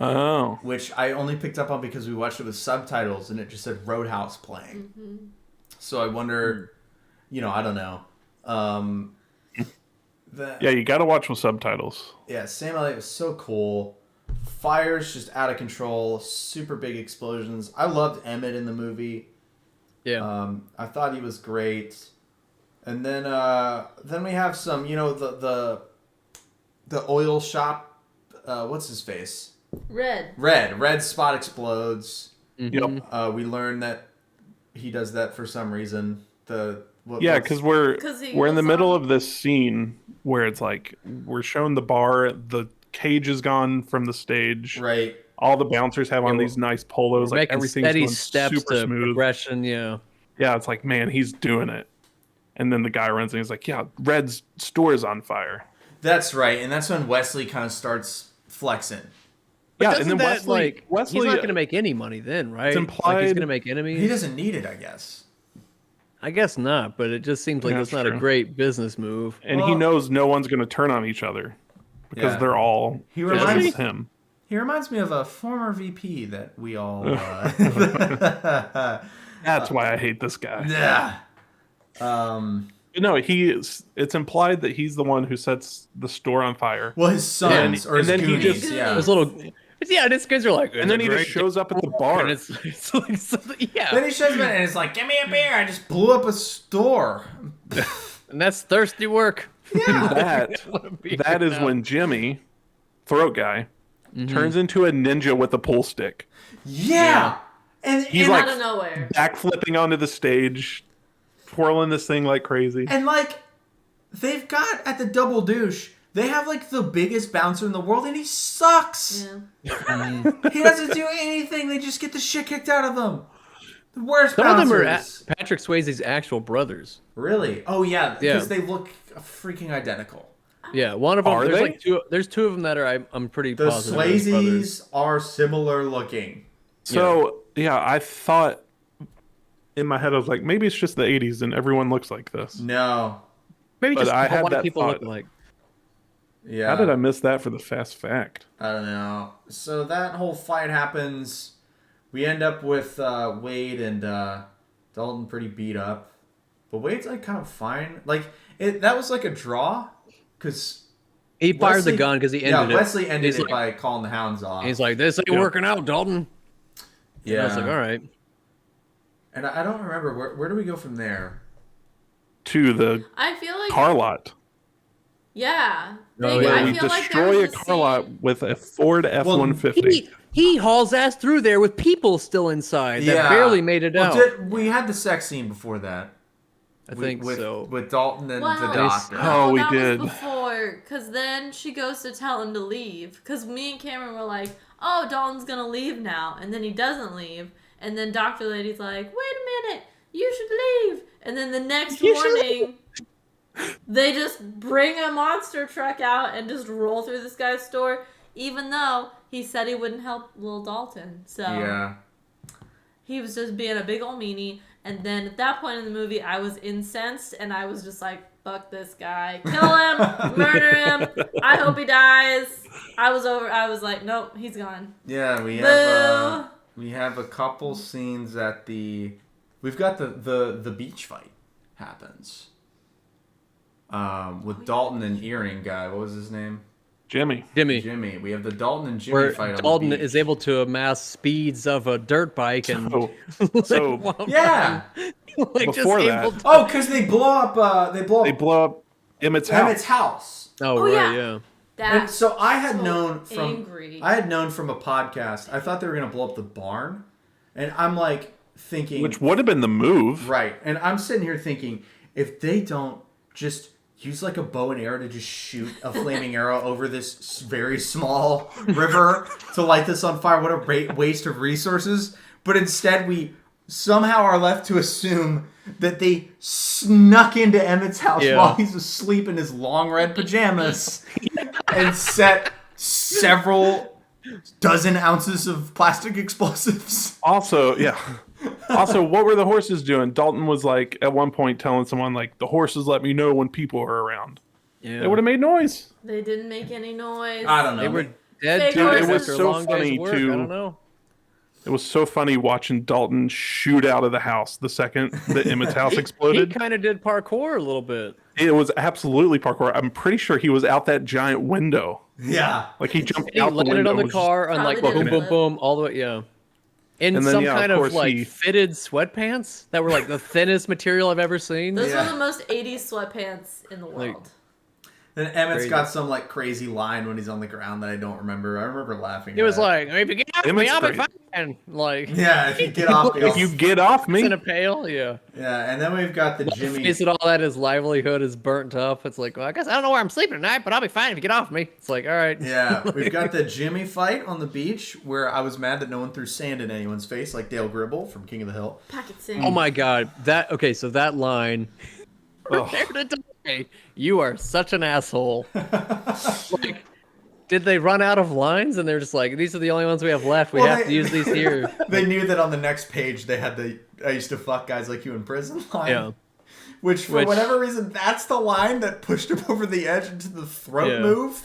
Oh. which I only picked up on because we watched it with subtitles and it just said Roadhouse playing. So I wonder, I don't know. Yeah, you got to watch with subtitles. Yeah, Sam Elliott was so cool. fire's just out of control. Super big explosions. I loved Emmett in the movie. Yeah. I thought he was great. And then we have some, the oil shop. What's his face? Red spot explodes. Yep. We learn that he does that for some reason. Because we're in the middle of this scene where it's like we're shown the bar, the cage is gone from the stage. Right. All the bouncers have on these nice polos. Like making everything's steady going steps super to smooth. progression. Yeah. Yeah, it's like, man, he's doing it. And then the guy runs and he's like, yeah, Red's store is on fire. That's right, and that's when Wesley kind of starts flexing. Yeah, Doesn't and then that, Wesley, he's not going to make any money then, right? It's implied he's going to make enemies. He doesn't need it, I guess. I guess not, but it just seems like Yeah, it's not true. a great business move. And he knows no one's going to turn on each other because they're all He vicious reminds- with him. He reminds me of a former VP that we all. That's why I hate this guy. Yeah. No, it's implied that he's the one who sets the store on fire. Well, his sons or and his then he Goonies, just- yeah. Those little, yeah, these guys are like, And then he just shows up at the bar. and it's like something, yeah. Then he shows up and it's like, "Give me a beer! I just blew up a store." And that's thirsty work. That is when Jimmy, throat guy, turns into a ninja with a pool stick. Yeah. And He's and, like Out of nowhere. backflipping onto the stage, twirling this thing like crazy. and like they've got at the Double Douche, they have like the biggest bouncer in the world, and he sucks. Yeah. He doesn't do anything. They just get the shit kicked out of them. The worst Some of them bouncers. are Patrick Swayze's actual brothers. Really? Oh yeah, Yeah. because they look freaking identical. Yeah, one of them. Are there's they? like two. There's two of them that are. I'm pretty The positive. are his brothers. Swayzes are similar looking. So yeah, I thought in my head I was like, maybe it's just the '80s and everyone looks like this. No. Maybe But just I a had lot that of people thought. look like. Yeah. How did I miss that for the fast fact? I don't know. So that whole fight happens. We end up with Wade and Dalton pretty beat up, but Wade's like kind of fine. Like that was like a draw, because He fired the gun because he ended it. Wesley ended He's it like- by calling the hounds off. He's like, "This ain't Yeah. working out, Dalton." yeah. And I was like, "All right." And I don't remember where do we go from there. To the I feel like car lot. yeah. Oh, They- yeah. I We feel like destroy there a was car lot scene- with a Ford F-150. He hauls ass through there with people still inside that barely made it out. We had the sex scene before that. I think with, so. With Dalton and the Well, doctor. Oh, no, we that did. was before, because then she goes to tell him to leave. Because me and Cameron were like, "Oh, Dalton's gonna leave now," and then he doesn't leave. And then Dr. Lady's like, "Wait a minute, you should leave." And then the next morning, they just bring a monster truck out and just roll through this guy's store, even though he said he wouldn't help little Dalton. So Yeah. he was just being a big old meanie. And then at that point in the movie, I was incensed, and I was just like, "Fuck this guy! Kill him! Murder him! I hope he dies!" I was over. I was like, "Nope, he's gone." Yeah, we Boo! have a couple scenes at the. We've got the beach fight happens. With Dalton and earring guy. What was his name? Jimmy. Jimmy. We have the Dalton and Jimmy Where fight on Dalton the beach. is able to amass speeds of a dirt bike and So Yeah. like Before just that- able to- Oh, because they blow up. They blow they up blow up Emmett's house. Emmett's house. Oh, Oh, right, yeah. yeah. And That's so I had so known from angry. I had known from a podcast. I thought they were gonna blow up the barn, and I'm like thinking, Which would have been the move. right? And I'm sitting here thinking, if they don't just use like a bow and arrow to just shoot a flaming arrow over this very small river to light this on fire, what a waste of resources. But instead, we somehow are left to assume that they snuck into Emmett's house Yeah. while he's asleep in his long red pajamas and set several dozen ounces of plastic explosives. Also, yeah. Also, what were the horses doing? Dalton was like at one point telling someone like, "The horses let me know when people are around." Yeah. They would have made noise. They didn't make any noise. I don't know. They were dead Fake too. horses. After It was a so long funny, day's work. too. I don't know. It was so funny watching Dalton shoot out of the house the second that Emmett's house He exploded. kind of did parkour a little bit. It was absolutely parkour. I'm pretty sure he was out that giant window Yeah. Like he jumped He out the landed window. on the was car and Probably like didn't boom, boom, flip. boom, all the way. Yeah. In And then, some yeah, of kind of course, like he- fitted sweatpants that were like the thinnest material I've ever seen. Those Yeah. were the most 80s sweatpants in the Like- world. Then Emmett's Crazy. got some like crazy line when he's on the ground that I don't remember. I remember laughing. He at was it. like, if you get off me, Emmett's I'll be great. fine. Like, "Yeah, if you get off me, If you get off in a me, pail, yeah. yeah." And then we've got the Jimmy. Face it all that his livelihood is burnt up. It's like, well, I guess I don't know where I'm sleeping tonight, but I'll be fine if you get off me. It's like, all right. Yeah, we've got the Jimmy fight on the beach where I was mad that no one threw sand in anyone's face, like Dale Gribble from King of the Hill. Packet sand. Oh my god, so that line. Oh. Prepare to die. You are such an asshole. Like, did they run out of lines and they're just like, these are the only ones we have left. We Well, have to use these here. They knew that on the next page they had the "I used to fuck guys like you in prison" line. Yeah. Which, for whatever reason, that's the line that pushed him over the edge into the throat Yeah. move.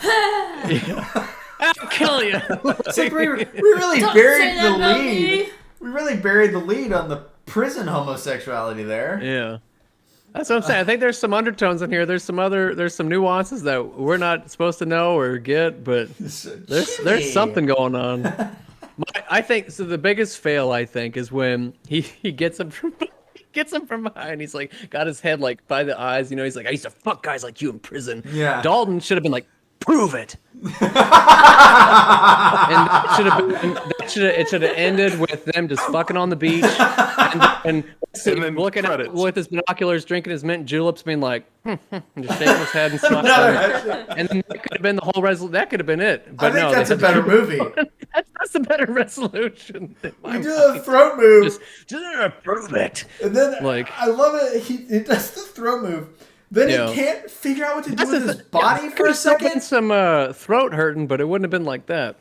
I'll kill you. It's like we really Don't buried say the that about lead. me. We really buried the lead on the prison homosexuality there. Yeah. That's what I'm saying. I think there's some undertones in here. There's some nuances that we're not supposed to know or get, but there's something going on. I think so. The biggest fail, I think, is when he gets him from behind. He's like got his head like by the eyes. You know, he's like, I used to fuck guys like you in prison. Yeah. Dalton should have been like, prove it. And it should have ended with them just fucking on the beach and then looking credits. with his binoculars, drinking his mint juleps, being like, and just shaking his head and No, smiling. actually, And then that could have been the whole resolution. That could have been it. I But think no, that's a they- better movie. that's the better resolution. in my We do mind. the throat move, Just prove it. and then like- I love it. He does the throat move. Then Yeah. he can't figure out what to do That's with the his thing. body Yeah, for could a have still been second. some throat hurting, but it wouldn't have been like that.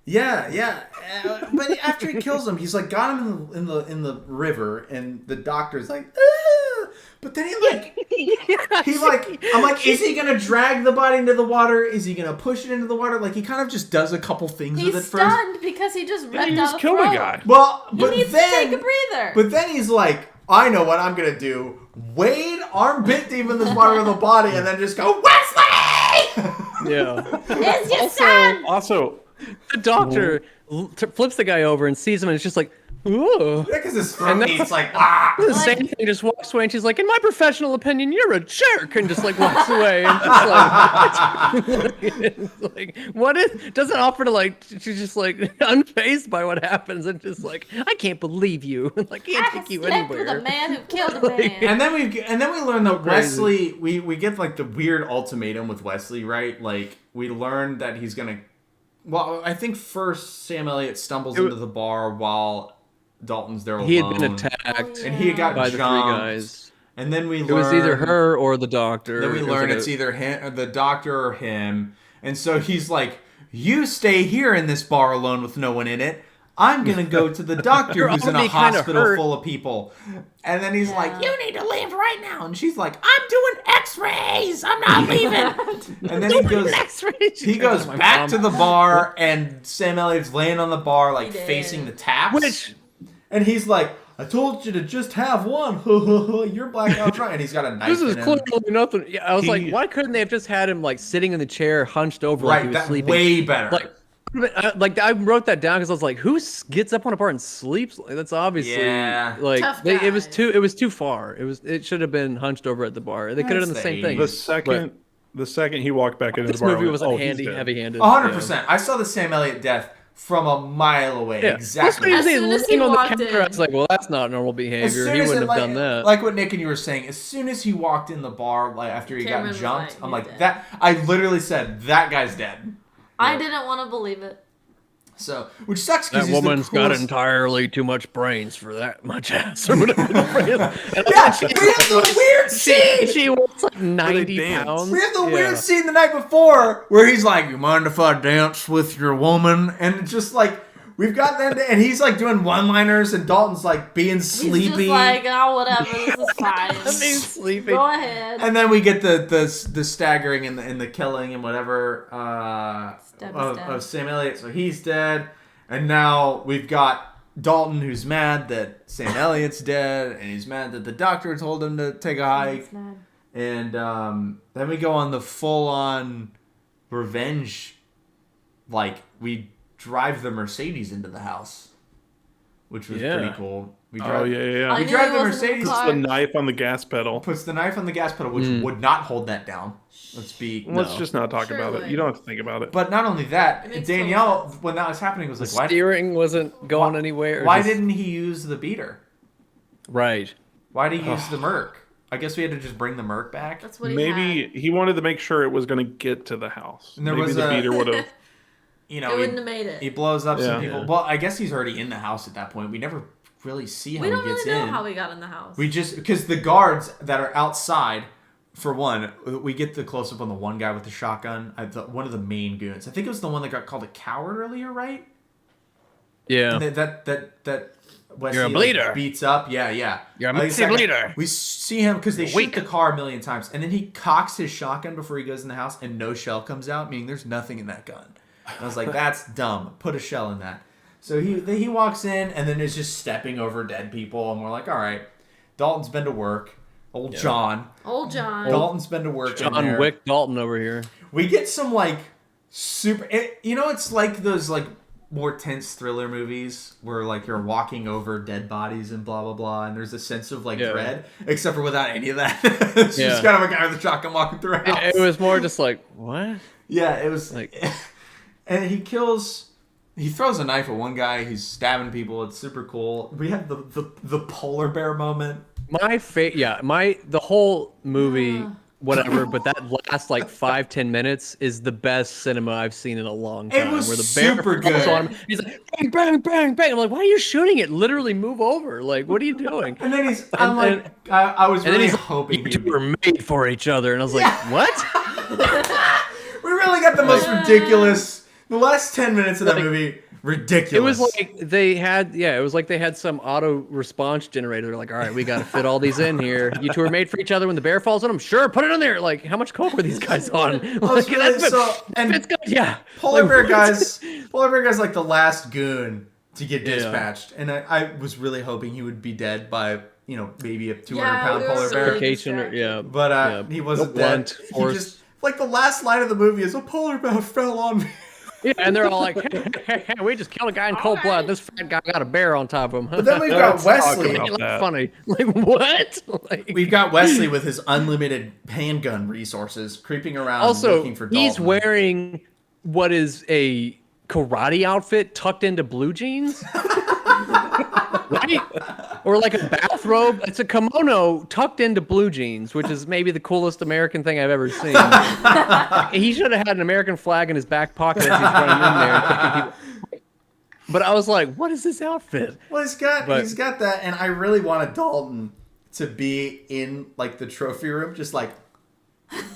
Yeah. But after he kills him, he's like got him in the river, and the doctor's like, ah! But then I'm like, is he gonna drag the body into the water? Is he gonna push it into the water? Like he kind of just does a couple things He's with it first. stunned because he just ripped he out just a killed throat. a guy. Well, He but needs then to take a breather. But then he's like, I know what I'm gonna do. Wade armpit deep in this water with the body, and then just go, Wesley! Yeah. It's your son! Also, The doctor flips the guy over and sees him, and it's just like, ooh. Because his throat And then- meat's like, ah! The same thing, just walks away, and she's like, in my professional opinion, you're a jerk, and just like walks away, and just like, it's like, what is, doesn't offer to like, she's just like unfazed by what happens, and just like, I can't believe you, like, I can't take you slept with a anywhere. man who killed a man. And then we learn that Crazy. Wesley, we get like the weird ultimatum with Wesley, right? Like we learn that he's gonna. Well, I think first Sam Elliott stumbles into the bar while Dalton's there alone. He had been attacked and he had got by the three jumped. guys. And then we learn It was either her or the doctor. Then we It was learn like it's a- either him, or the doctor, or him. And so he's like, "You stay here in this bar alone with no one in it. I'm gonna go to the doctor You're who's in a already kinda hospital hurt." full of people." And then he's like, Yeah. "You need to leave right now." And she's like, "I'm doing X-rays. I'm not leaving." And then he goes. He goes back to the bar, and Sam Elliott's laying on the bar, like He did. facing the taps. Which, And he's like, "I told you to just have one. You're blackout right." And he's got a knife this is in him. clearly nothing. Yeah, I was like, He- why couldn't they have just had him like sitting in the chair, hunched over like Right, he was that sleeping? way better. Like I wrote that down because I was like, who gets up on a bar and sleeps? Like, that's obviously Yeah. like Tough it was guys. too far. It should have been hunched over at the bar. They could have done the That's same the thing. the second he walked back into This the bar, I movie went, wasn't "Oh, he's dead." heavy-handed. 100%. I saw the Sam Elliott death from a mile away. Yeah. Exactly. As As soon as he on the walked counter, I in. was like, well, that's not normal behavior. He wouldn't have done that. Like what Nick and you were saying, as soon as he walked in the bar, like after he Cameron got was jumped, like, I'm "He's like, dead." that. I literally said, that guy's dead. I didn't want to believe it. So, which sucks That because he's woman's the got coolest. entirely too much brains for that much ass or whatever. Yeah, we have the weird scene. She weighs like 90 dance? pounds. We have the Yeah. weird scene the night before where he's like, "You mind if I dance with your woman?" And it's just like, we've got that, and he's like doing one-liners, and Dalton's like being He's sleepy. just like, oh, whatever, this is fine. He's sleeping. Go ahead. And then we get the staggering and the killing and whatever Stab, of stab. Sam Elliott. So he's dead, and now we've got Dalton who's mad that Sam Elliott's dead, and he's mad that the doctor told him to take a hike. It's mad. And then we go on the full-on revenge like we drive the Mercedes into the house, which was pretty cool. We drive, Oh yeah. I We knew drive it the wasn't in Mercedes. car. The knife on the gas pedal. Puts the knife on the gas pedal, which would not hold that down. Let's just not talk Sure about it. would. You don't have to think about it. But not only that, It makes Danielle, total sense. when that was happening, was The like, why? steering wasn't going anywhere. Why just- didn't he use the beater? Right. Why did he use the Merc? I guess we had to just bring the Merc back. That's what he Maybe he wanted to make sure it was going to get to the house. And there Maybe was the a- beater would have. You had. know, It wouldn't have made it. he blows up some Yeah. people. Well, I guess he's already in the house at that point. We never really see how We don't he gets really know in. how he got in the house. We just because the guards that are outside, for one, we get the close up on the one guy with the shotgun. One of the main goons. I think it was the one that got called a coward earlier, right? Yeah. And that Wesley You're a bleeder. beats up. Yeah. You're a Like, messy bleeder. We see him because they shoot weak. the car a million times, and then he cocks his shotgun before he goes in the house, and no shell comes out, meaning there's nothing in that gun. And I was like, that's dumb. Put a shell in that. So he walks in and then is just stepping over dead people, and we're like, all right, Dalton's been to work. Old John. Old John. Dalton's been to work. in John there. Wick Dalton over here. We get some like super. It's like those like more tense thriller movies where like you're walking over dead bodies and blah blah blah, and there's a sense of like dread, except for without any of that. It's just kind of a guy with a shotgun walking through a house. It was more just like, what? Yeah, it was Like- and he throws a knife at one guy. He's stabbing people. It's super cool. We have the polar bear moment. The whole movie, whatever, but that last like 5-10 minutes is the best cinema I've seen in a long time. It was where the bear super falls good. on him, he's like, bang, bang, bang, bang. I'm like, why are you shooting it? Literally move over. Like, what are you doing? And then I was And then really he's like, hoping you he'd two be. were made for each other. And I was like, what? We really got the most ridiculous. The last 10 minutes of that movie, ridiculous. It was like they had some auto response generator. They're like, all right, we got to fit all these in here. You two are made for each other. When the bear falls on them, sure, put it in there. Like, how much coke were these guys on? Like, and good. Yeah. Polar Like, Bear what? guy's like the last goon to get dispatched, and I was really hoping he would be dead by maybe a 200-pound we were polar bear. really Suffocation or- distracted. yeah. But Yeah. he wasn't The blunt dead. He force. just like the last line of the movie is a polar bear fell on me. Yeah, and they're all like, hey, we just killed a guy in cold blood. This fat guy got a bear on top of him. But then we've got Let's talk Wesley. about that. Funny. Like, what? Like, We've got Wesley with his unlimited handgun resources creeping around also, looking for Dalton. he's wearing what is a karate outfit tucked into blue jeans. Right? Or like a bathrobe. It's a kimono tucked into blue jeans, which is maybe the coolest American thing I've ever seen. He should have had an American flag in his back pocket as he's running in there and picking people. But I was like, what is this outfit? Well, he's got that, and I really wanted Dalton to be in like the trophy room, just like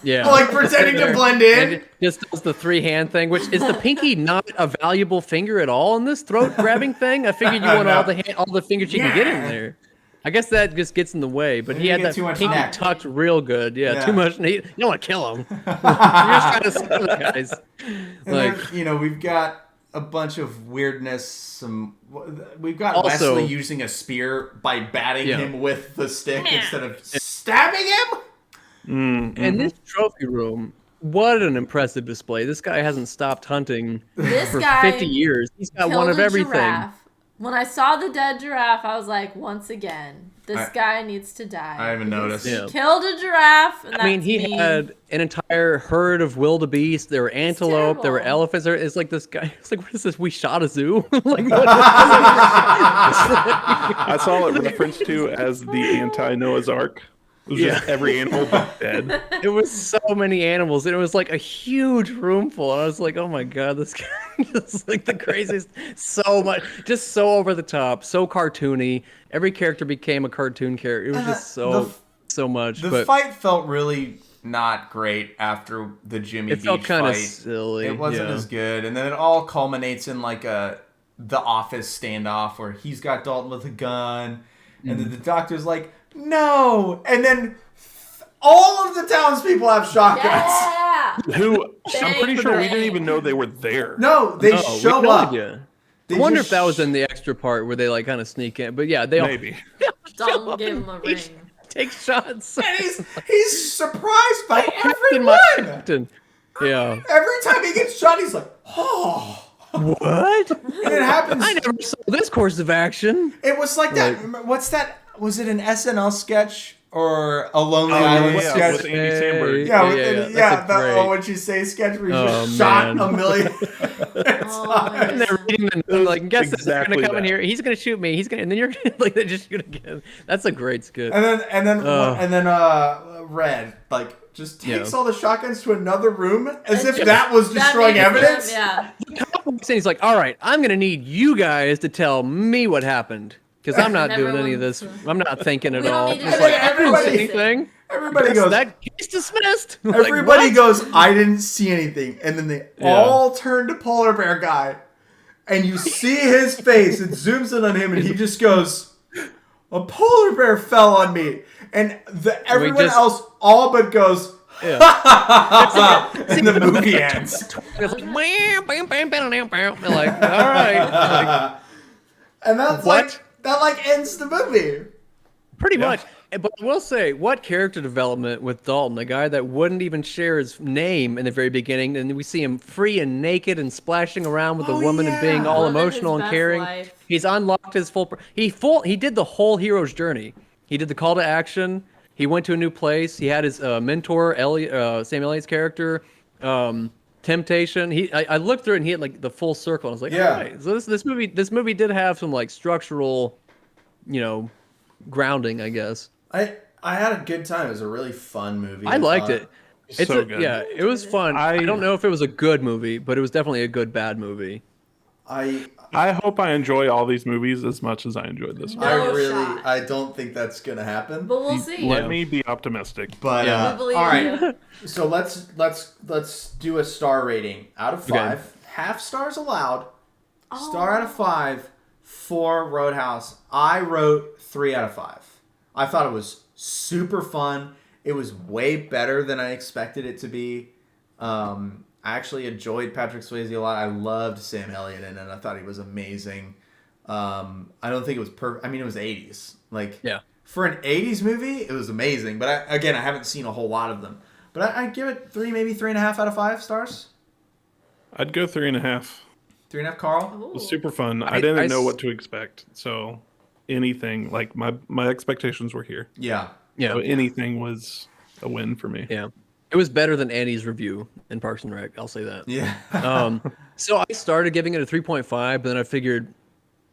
Yeah. like pretending to blend in. And just does the 3-hand thing, which is the pinky not a valuable finger at all in this throat grabbing thing? I figured you want No. all the fingers you can get in Yeah. there. I guess that just gets in the way, but And he you had get that too much pinky neck. tucked real good. Yeah, Yeah. too much. You don't want to kill him. You're just trying to save the guys. And Like, then, we've got a bunch of weirdness. We've got Also- Wesley using a spear by batting Yeah. him with the stick instead of stabbing him. in this trophy room, what an impressive display. This guy hasn't stopped hunting This for guy 50 years. He's got killed one of a everything. giraffe. When I saw the dead giraffe, I was like, once again, this guy needs to die. I haven't noticed. Yeah. Killed a giraffe. And I mean, that's he me. had an entire herd of wildebeest. There were antelope. There were terrible. elephants. It's like this guy. It's like, what is this? We shot a zoo. Like, what? I saw it referenced to as the anti-Noah's Ark. It was just every animal was dead. It was so many animals, and it was like a huge room full. And I was like, oh my god, this guy is like the craziest. So much, just so over the top, so cartoony. Every character became a cartoon character. It was just so much. The but fight felt really not great after the Jimmy it Beach felt kind of fight. silly. It wasn't yeah. as good, and then it all culminates in like the office standoff where he's got Dalton with a gun, and then the doctor's like, "No!" And then all of the townspeople have shotguns. Yeah. Who I'm pretty sure we Bang. didn't even know they were there. No, they No, we show had no up. idea. They I wonder just if that was in the extra part where they like kind of sneak in. But yeah, they all Maybe. Dalton gave him a ring. take shots. And he's surprised by Captain, my everyone. captain. Yeah. Every time he gets shot, he's like, oh. What? And it happens. I never saw this course of action. It was like that. What's that? Was it an SNL sketch or a Lonely Island yeah, sketch? with Andy Samberg. Yeah. What you say sketch where he's just shot a million. Oh, And they're reading the like, guess this is exactly gonna come in that. here. He's gonna shoot me. He's gonna, and then you're gonna, like, they just shoot again. That's a great skit. And then Red just takes all the shotguns to another room as if that was destroying evidence. Yeah. And he's like, all right, I'm gonna need you guys to tell me what happened because I'm not doing any of this. I'm not thinking at We don't all. need to It's do like, it. I didn't see Everybody- anything. Everybody Yes, goes. that case dismissed. Like, Everybody what? goes. I didn't see anything, and then they all turn to Polar Bear Guy, and you see his face. It zooms in on him, and he just goes, "A polar bear fell on me," and everyone else all but goes. Yeah. And the movie ends. It's like, bam, bam, bam, bam, bam, bam. They're like, all right. Like, And that's What? that ends the movie. pretty much. But I will say, what character development with Dalton, a guy that wouldn't even share his name in the very beginning, and we see him free and naked and splashing around with a woman and being all Living his emotional and best caring. life. He's unlocked his he did the whole hero's journey. He did the call to action. He went to a new place. He had his mentor, Sam Elliott's character, temptation. I looked through it and he had like the full circle. And I was like, Yeah. all right. So this movie did have some like structural, grounding, I guess. I had a good time. It was a really fun movie. I liked it. So good. Yeah, it was fun. I don't know if it was a good movie, but it was definitely a good bad movie. I hope I enjoy all these movies as much as I enjoyed this one. shot. I don't think that's gonna happen. But we'll see. Let me be optimistic. But Yeah. We believe all right. you. So let's do a star rating out of 5. Okay. Half stars allowed. Star out of 5 for Roadhouse. I wrote 3 out of 5. I thought it was super fun. It was way better than I expected it to be. I actually enjoyed Patrick Swayze a lot. I loved Sam Elliott in it. I thought he was amazing. I don't think it was perfect. I mean, it was 80s. For an 80s movie, it was amazing. But I haven't seen a whole lot of them. But I give it 3, maybe 3.5 out of 5 stars. I'd go 3.5. 3.5, Carl. It was super fun. I didn't know what to expect. So anything, like my expectations were here. Yeah. Yeah, So anything was a win for me. yeah. It was better than Annie's review in Parks and Rec. I'll say that. Yeah. So I started giving it a 3.5, but then I figured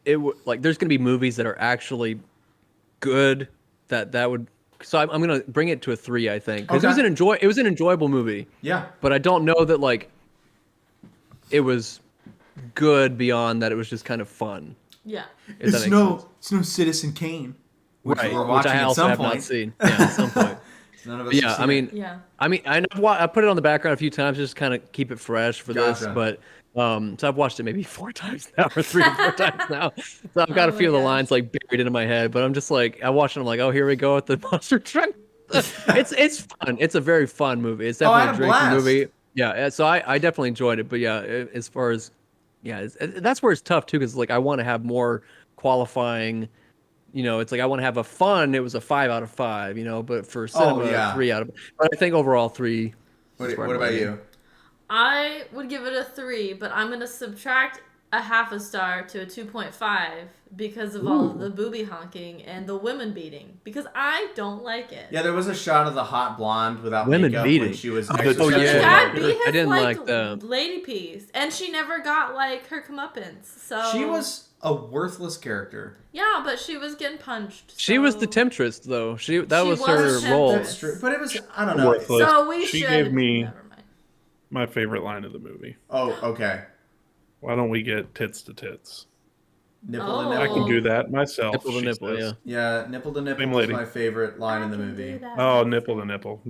there's gonna be movies that are actually good that would. So I'm gonna bring it to a 3, I think, because it was an enjoyable movie. Yeah. But I don't know that it was good beyond that. It was just kind of fun. Yeah. If that makes sense. It's no Citizen Kane, which Right, we're which watching I at also some have point. not seen. Yeah, at some point. None of us. Yeah, have I seen mean, it. Yeah. I put it on the background a few times just to kind of keep it fresh for this, Gotcha. but so I've watched it maybe 4 times now or 3 or 4 times now. So I've got a Oh few of my the gosh. lines buried into my head, but I'm just I watched it. I'm like, oh, here we go with the monster truck. It's fun. It's a very fun movie. It's I definitely had a a drinking blast. movie. Yeah, so I definitely enjoyed it. But yeah, as far as that's where it's tough too, because I want to have more qualifying. It's I want to have a fun. It was a 5 out of 5. But for cinema, 3 out of. But I think overall 3. What is where I'm about landing. you? I would give it a 3, but I'm going to subtract a half a star to a 2.5 because of all of the booby honking and the women beating, because I don't like it. Yeah, there was a shot of the hot blonde without Women makeup beating. when she was. Oh, exercising. yeah. God, be his, I didn't like the- lady piece, and she never got her comeuppance. So She was a worthless character. Yeah, but she was getting punched. She was the so- temptress, though. That She was was her the role. temptress. That's true, but it was. I don't know. Worthless. So we She should. gave me Never mind. my favorite line of the movie. Oh, okay. Why don't we get tits to tits? Nipple Oh. to I nipple. can do that myself. Nipple to she nipple, says. Yeah, nipple to nipple Same was lady. my favorite line I in the can movie. do that. Oh, nipple to nipple.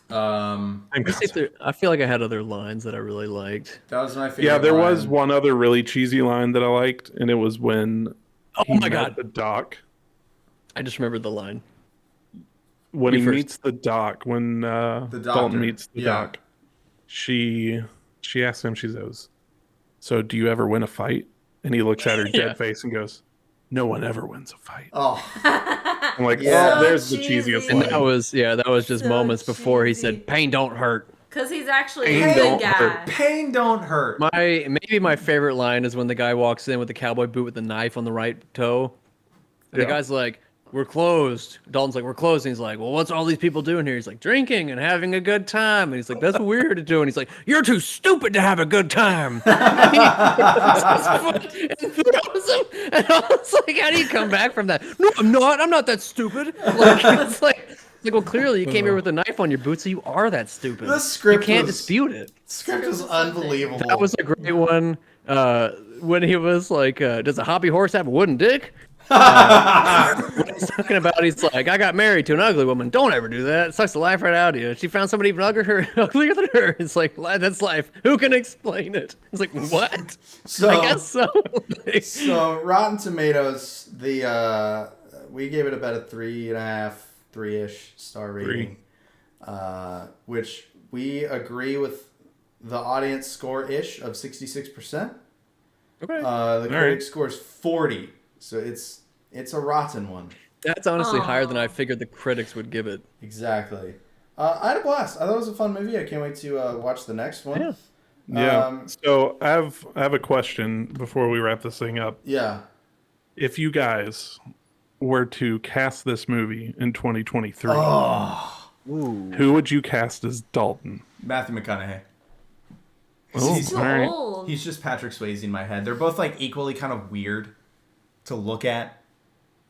Um, Same Let's see if concept. I feel like I had other lines that I really liked. that was my favorite. Yeah, there was line. one other really cheesy line that I liked, and it was when Oh he my met God. the doc. I just remembered the line. When You he first. meets the doc, when doctor. Dalton meets the Yeah. doc, she asks him, she goes, "So do you ever win a fight?" And he looks at her dead Yeah. face and goes, "No one ever wins a fight." Oh, I'm like, Yeah. oh, there's So the cheesiest cheesy. And line. that was just So moments before he cheesy. said, "Pain don't hurt." Because he's actually Pain a good don't guy. hurt. Pain don't hurt. Maybe my favorite line is when the guy walks in with the cowboy boot with the knife on the right toe. And the Yeah. guy's like, "We're closed." Dalton's like, "We're closed." And he's like, "Well, what's all these people doing here?" He's like, "Drinking and having a good time." And he's like, "That's what we're here to do." And he's like, "You're too stupid to have a good time." And throws him. And I was like, "How do you come back from that?" "No, I'm not. I'm not that stupid." Like, it's like, well, clearly you came here with a knife on your boot, so you are that stupid. The script you can't was- dispute it. Script was unbelievable. That was a great one. When he was like, "Does a hobby horse have a wooden dick?" What he's talking about, he's like, "I got married to an ugly woman. Don't ever do that. It sucks the life right out of you. She found somebody even uglier than her." It's like, that's life. Who can explain it? It's like, what? So, I guess so. Like, so Rotten Tomatoes, we gave it about a 3.5, 3-ish star rating, which we agree with the audience score-ish of 66%. okay. The critic score is 40, so it's a rotten one. That's honestly higher than Aw. I figured the critics would give it. Exactly. I had a blast. I thought it was a fun movie. I can't wait to watch the next one. Yeah. Yeah. So I have a question before we wrap this thing up. Yeah. If you guys were to cast this movie in 2023, Ooh. who would you cast as Dalton? Matthew McConaughey. Oh, He's too all right. old. He's just Patrick Swayze in my head. They're both like equally kind of weird to look at.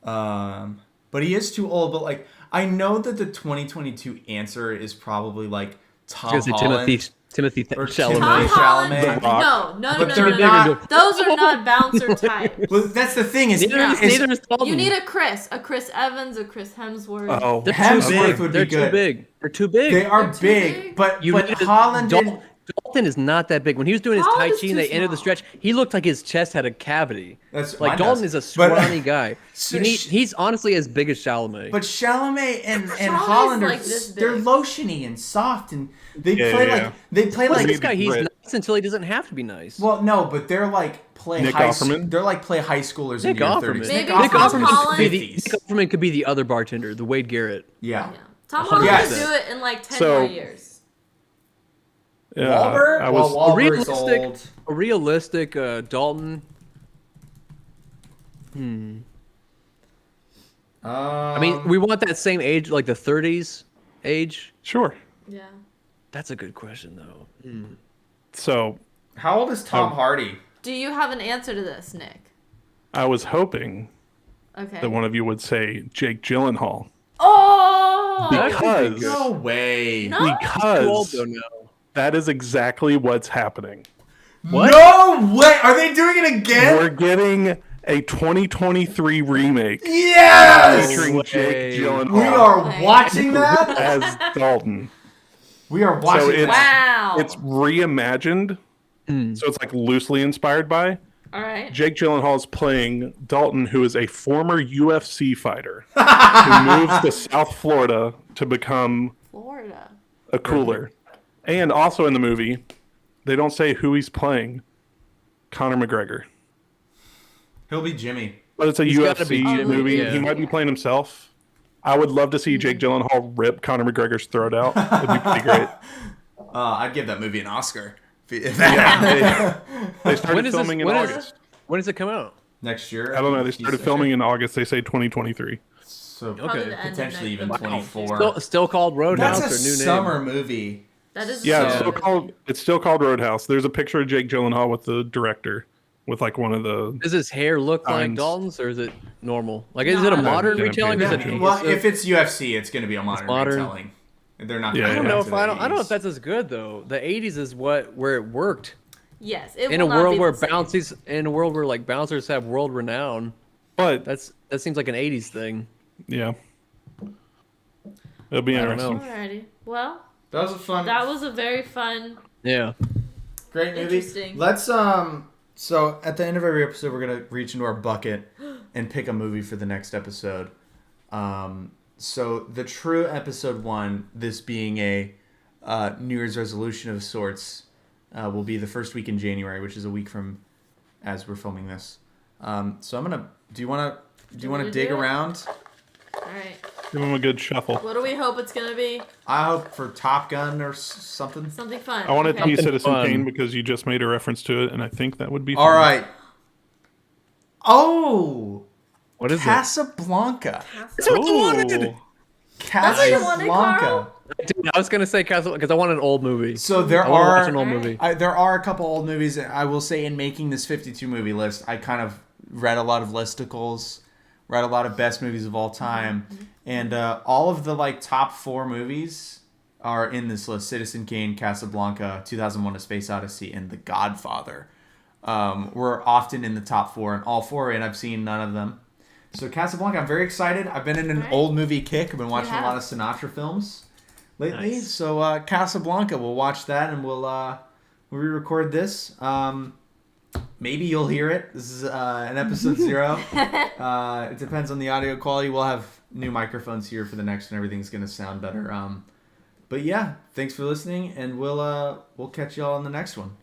But he is too old. But like, I know that the 2022 answer is probably like Tom Timothy Holland. Timothy Or Chalamet. Tom Chalamet. Holland? The Rock. No, But they're no. not- Those are not bouncer types. Well, that's the thing is, Neither is Dalton. You need a Chris Evans, a Chris Hemsworth. Oh, They're Hemsworth too big. would be They're good. too big. They're too big. they are They're too big, big. but You but need a- Holland didn't. Dalton is not that big. When he was doing his Holland Tai is Chi in too the end of the small. stretch, he looked like his chest had a cavity. That's Like mine Dalton does. is a But- scrawny guy. So He's honestly as big as Chalamet. But Chalamet and Chalamet's Holland are like this they're big. lotiony and soft and they Yeah, play yeah. like they play What's like this guy? He's Brit. nice until he doesn't have to be nice. well no, but they're like play Nick high Offerman? they're like play high schoolers Nick in your Offerman. 30s. Maybe Nick Tom Offerman Holland- is Nick 50s. Offerman could be the other bartender, the Wade Garrett. Yeah. Yeah. Tom Holland Yes. could do it in like 10 So- more years. Wahlberg? I was Well, Wahlberg's realistic- old. A realistic Dalton. I mean, we want that same age, like the 30s age. sure. Yeah. That's a good question, though. So how old is Tom Hardy? Do you have an answer to this, Nick? I was hoping Okay. that one of you would say Jake Gyllenhaal Oh! because No way. No? Too old because though now. that is exactly what's happening. What? No way. Are they doing it again? We're getting a 2023 remake Yes. featuring way. Jake Gyllenhaal We are watching that. as Dalton. We are watching it's- that. Wow. It's reimagined, so it's like loosely inspired by. All right. Jake Gyllenhaal is playing Dalton, who is a former UFC fighter who moves to South Florida to become Florida. a cooler. And also in the movie, they don't say who he's playing. Conor McGregor. He'll be Jimmy. But it's a He's gotta be UFC Jimmy, movie. yeah. He might be playing himself. I would love to see Jake Gyllenhaal rip Conor McGregor's throat out. It'd be pretty great. I'd give that movie an Oscar. They started When is this- filming in when is- August. When does it come out? Next year. I don't know. They started filming in August. They say 2023. So Probably Okay. the end of potentially even next- 24. Still called Roadhouse That's a or new summer name? movie. That is Yeah, so it's still called Roadhouse. There's a picture of Jake Gyllenhaal with the director, with like one of the. Does his hair look like Signs. Dalton's or is it normal? Like, is it a No. modern Yeah, retelling? Or is yeah. it Yeah, a well, if it's UFC, it's going to be a modern modern. retelling. They're not. Yeah, gonna I don't go know back if to I the don't. I don't know if 80s. that's as good though. The '80s is where it worked Yes. It in a will not world be where the same. bouncies in a world where like bouncers have world renown. But That seems like an '80s thing. yeah, it'll be I don't know. interesting. Alrighty. Well, That was a fun. that was a very fun. Yeah. Great movie. Interesting. Let's so at the end of every episode we're gonna reach into our bucket and pick a movie for the next episode. So the true episode 1, this being a New Year's resolution of sorts, will be the first week in January, which is a week from as we're filming this. So I'm gonna. Do you wanna want to dig do it? around? All right. Give him a good shuffle. What do we hope it's gonna be? I hope for Top Gun or something. Something fun. I want it to be Something Citizen fun. Kane because you just made a reference to it, and I think that would be All fun. right. Oh, What is Casablanca. That's what I wanted. Ooh. what you wanted, Carl? it? Dude, I was gonna say Castle because I want an old movie. So there I want to watch are an old movie. there are a couple old movies. I will say in making this 52 movie list, I kind of read a lot of listicles, read a lot of best movies of all time, and all of the like top 4 movies are in this list: Citizen Kane, Casablanca, 2001: A Space Odyssey, and The Godfather. Were often in the top 4, and all 4, and I've seen none of them. So Casablanca, I'm very excited. I've been in an Right. old movie kick. I've been watching a have. lot of Sinatra films lately. Nice. So Casablanca, we'll watch that, and we'll re-record this. Maybe you'll hear it. This is an episode 0. It depends on the audio quality. We'll have new microphones here for the next one. Everything's gonna sound better. But yeah, thanks for listening, and we'll catch y'all on the next one.